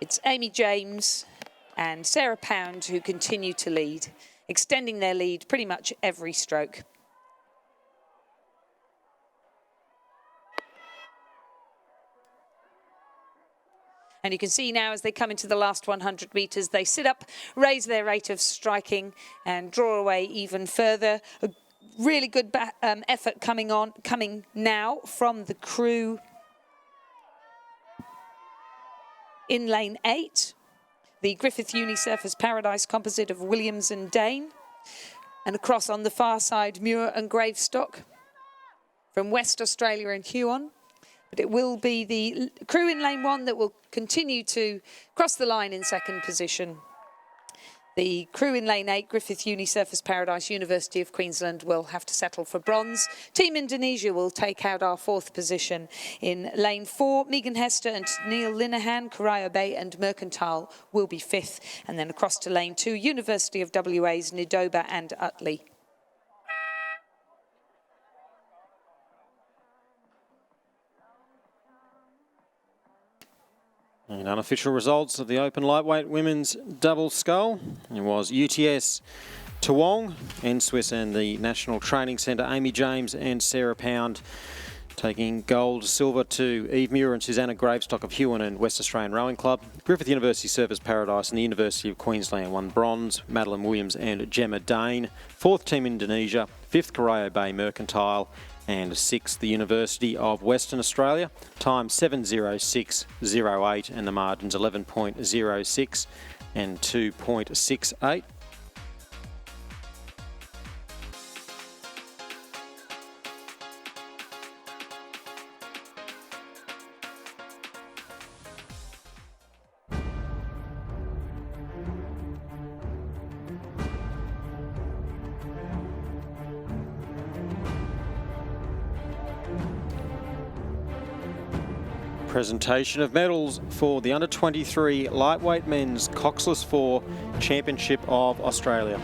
S4: it's Amy James and Sarah Pound who continue to lead, extending their lead pretty much every stroke. And you can see now as they come into the last 100 metres, they sit up, raise their rate of striking and draw away even further. A really good effort coming now from the crew in lane 8. The Griffith Uni Surfers Paradise composite of Williams and Dane. And across on the far side, Muir and Gravestock from West Australia and Huon. But it will be the crew in lane 1 that will continue to cross the line in second position. The crew in lane 8, Griffith Uni Surfers Paradise, University of Queensland, will have to settle for bronze. Team Indonesia will take out our 4th position. In lane 4, Megan Hester and Neil Linehan, Corio Bay and Mercantile will be 5th. And then across to lane 2, University of WA's Nidoba and Utley.
S5: And unofficial results of the Open Lightweight Women's Double Scull. It was UTS Toowong and Swiss and the National Training Centre, Amy James and Sarah Pound, taking gold, silver to Eve Muir and Susanna Gravestock of Huon and West Australian Rowing Club. Griffith University Surfers Paradise and the University of Queensland won bronze, Madeline Williams and Gemma Dane. 4th Team Indonesia, 5th Corio Bay Mercantile, and 6th, the University of Western Australia. Time 7:06.08 and the margins 11.06 and 2.68. Presentation of medals for the Under-23 Lightweight Men's Coxless 4 Championship of Australia.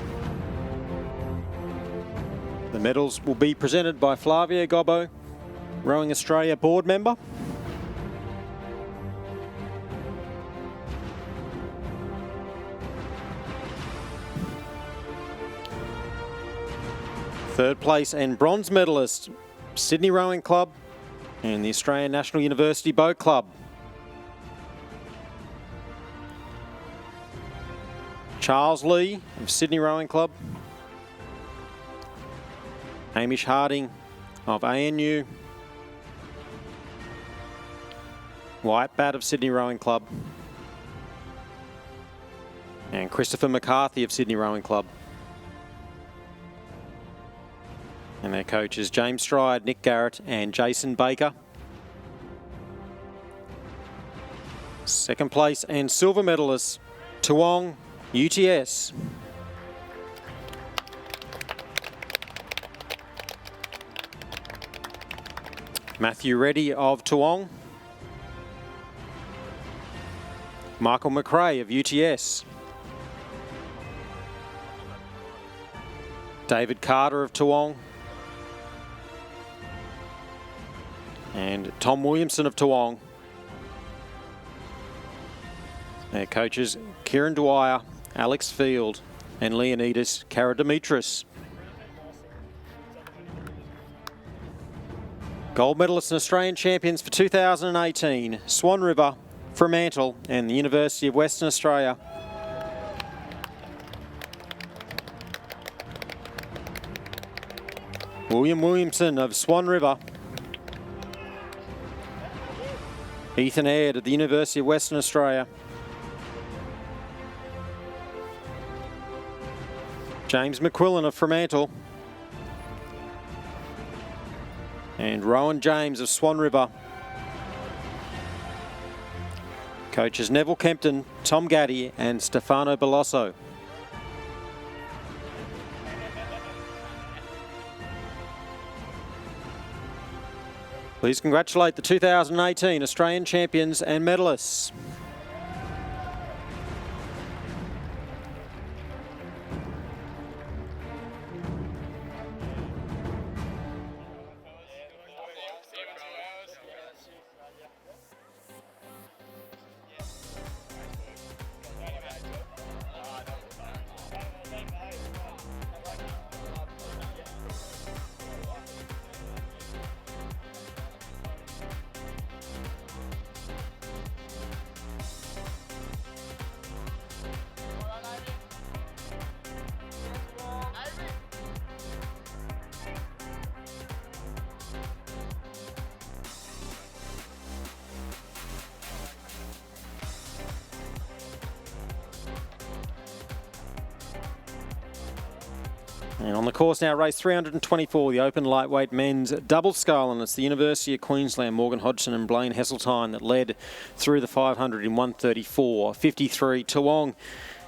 S5: The medals will be presented by Flavia Gobbo, Rowing Australia board member. Third place and bronze medalist, Sydney Rowing Club and the Australian National University Boat Club. Charles Lee of Sydney Rowing Club. Hamish Harding of ANU. Wyatt Batt of Sydney Rowing Club. And Christopher McCarthy of Sydney Rowing Club. And their coaches James Stride, Nick Garrett and Jason Baker. Second place and silver medalist, Toowong, UTS. Matthew Reddy of Toowong. Michael McRae of UTS. David Carter of Toowong. And Tom Williamson of Toowong. Their coaches Kieran Dwyer, Alex Field and Leonidas Karademetris. Gold medalists and Australian champions for 2018, Swan River, Fremantle and the University of Western Australia. William Williamson of Swan River. Ethan Aird at the University of Western Australia. James McQuillan of Fremantle. And Rowan James of Swan River. Coaches Neville Kempton, Tom Gaddy and Stefano Belosso. Please congratulate the 2018 Australian champions and medalists. And on the course now, race 324, the open lightweight men's double scull, and it's the University of Queensland, Morgan Hodgson and Blaine Heseltine that led through the 500 in 1:34.53. Toowong,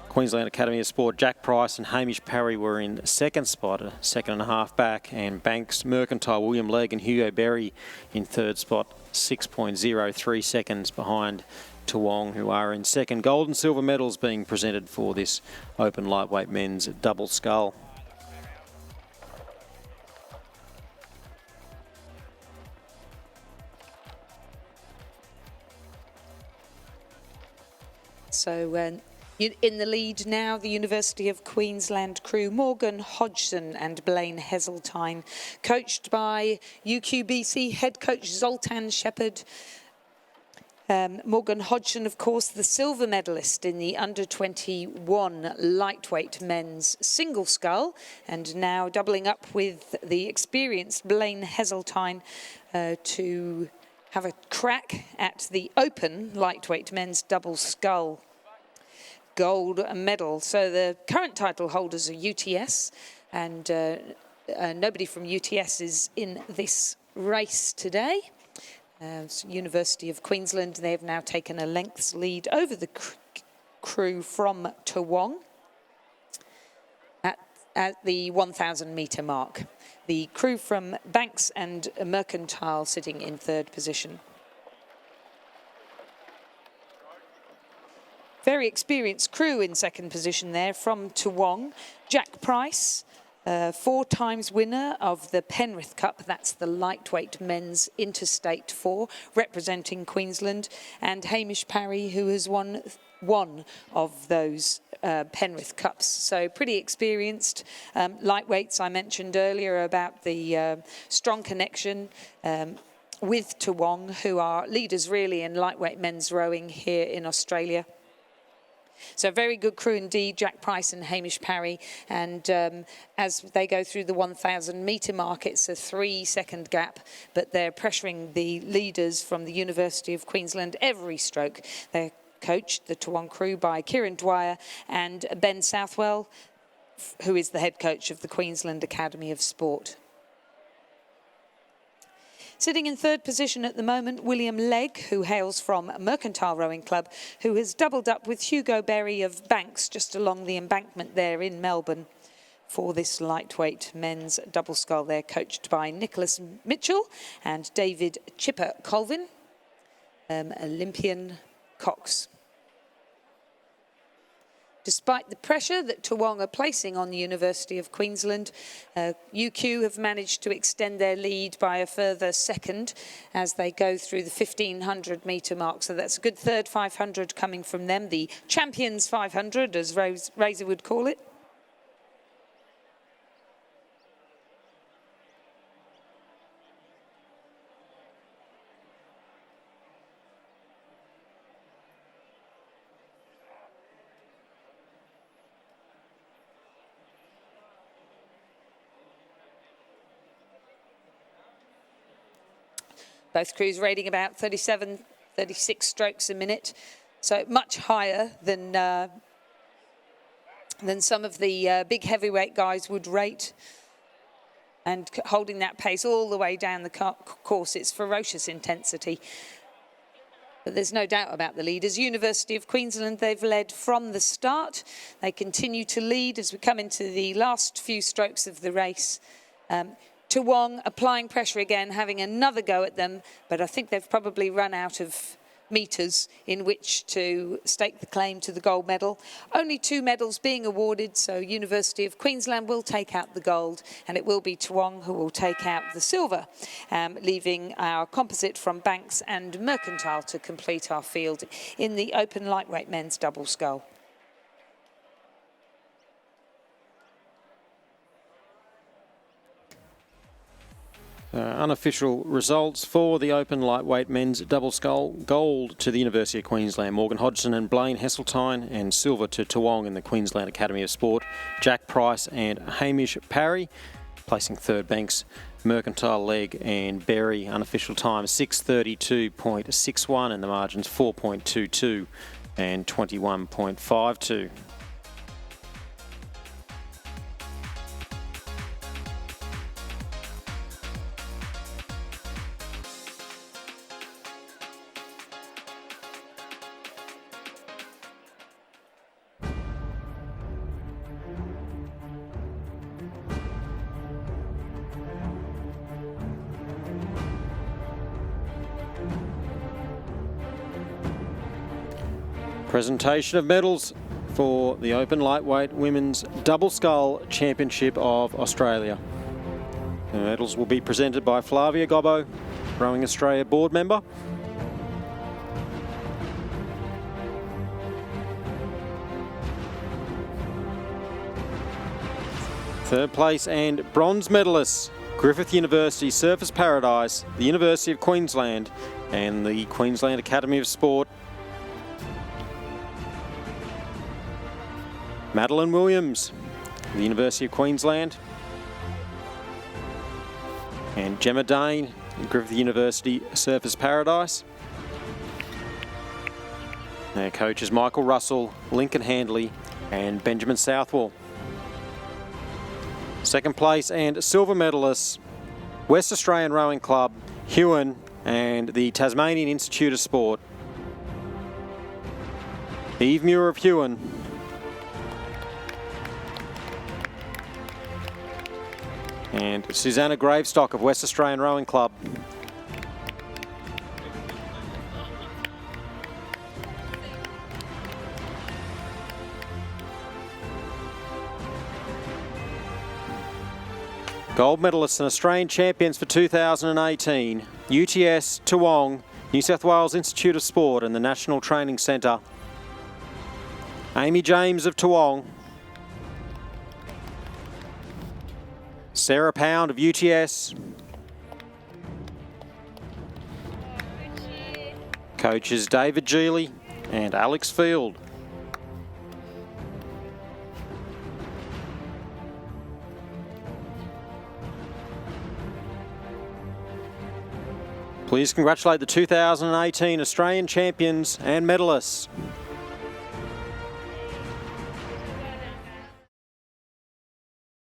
S5: Queensland Academy of Sport, Jack Price and Hamish Parry were in second spot, a second and a half back, and Banks, Mercantile, William Legg and Hugo Berry in third spot, 6.03 seconds behind Toowong, who are in second. Gold and silver medals being presented for this open lightweight men's double scull.
S4: So in the lead now, the University of Queensland crew, Morgan Hodgson and Blaine Heseltine, coached by UQBC head coach Zoltan Shepherd. Morgan Hodgson, of course, the silver medalist in the under-21 lightweight men's single scull, and now doubling up with the experienced Blaine Heseltine to have a crack at the open lightweight men's double scull gold medal. So the current title holders are UTS, and nobody from UTS is in this race today. University of Queensland, they have now taken a length's lead over the crew from Toowong at the 1,000 metre mark. The crew from Banks and Mercantile sitting in third position. Very experienced crew in second position there from Toowong. Jack Price, 4 times winner of the Penrith Cup, that's the lightweight men's interstate 4, representing Queensland, and Hamish Parry, who has won one of those Penrith Cups. So pretty experienced lightweights. I mentioned earlier about the strong connection with Toowong, who are leaders really in lightweight men's rowing here in Australia. So very good crew indeed, Jack Price and Hamish Parry. And as they go through the 1,000 metre mark, it's a 3-second gap, but they're pressuring the leaders from the University of Queensland every stroke. They're coached, the Toowong crew, by Kieran Dwyer and Ben Southwell, who is the head coach of the Queensland Academy of Sport. Sitting in third position at the moment, William Legg, who hails from Mercantile Rowing Club, who has doubled up with Hugo Berry of Banks just along the embankment there in Melbourne for this lightweight men's double scull. They're coached by Nicholas Mitchell and David Chipper Colvin, Olympian Cox. Despite the pressure that Toowong are placing on the University of Queensland, UQ have managed to extend their lead by a further second as they go through the 1,500 metre mark. So that's a good third 500 coming from them, the Champions 500, as Razor would call it. Both crews rating about 37, 36 strokes a minute, so much higher than some of the big heavyweight guys would rate. And holding that pace all the way down the course, it's ferocious intensity. But there's no doubt about the leaders. University of Queensland, they've led from the start. They continue to lead as we come into the last few strokes of the race. Toowong applying pressure again, having another go at them, but I think they've probably run out of metres in which to stake the claim to the gold medal. Only 2 medals being awarded, so University of Queensland will take out the gold, and it will be Toowong who will take out the silver, leaving our composite from Banks and Mercantile to complete our field in the open lightweight men's double scull.
S5: Unofficial results for the open lightweight men's double scull. Gold to the University of Queensland, Morgan Hodgson and Blaine Heseltine, and silver to Toowong in the Queensland Academy of Sport, Jack Price and Hamish Parry. Placing third, Banks, Mercantile, Legg and Berry. Unofficial time 6:32.61 and the margins 4.22 and 21.52. Presentation of medals for the Open Lightweight Women's Double Scull Championship of Australia. The medals will be presented by Flavia Gobbo, Rowing Australia board member. Third place and bronze medalists, Griffith University Surfers Paradise, the University of Queensland and the Queensland Academy of Sport. Madeline Williams, the University of Queensland. And Gemma Dane, Griffith University Surfers Paradise. Their coaches Michael Russell, Lincoln Handley and Benjamin Southwell. Second place and silver medalists, West Australian Rowing Club, Huon and the Tasmanian Institute of Sport. Eve Muir of Huon. And Susanna Gravestock of West Australian Rowing Club. Gold medalists and Australian champions for 2018, UTS, Toowong, New South Wales Institute of Sport and the National Training Centre. Amy James of Toowong. Sarah Pound of UTS. Coaches David Geely and Alex Field. Please congratulate the 2018 Australian champions and medalists.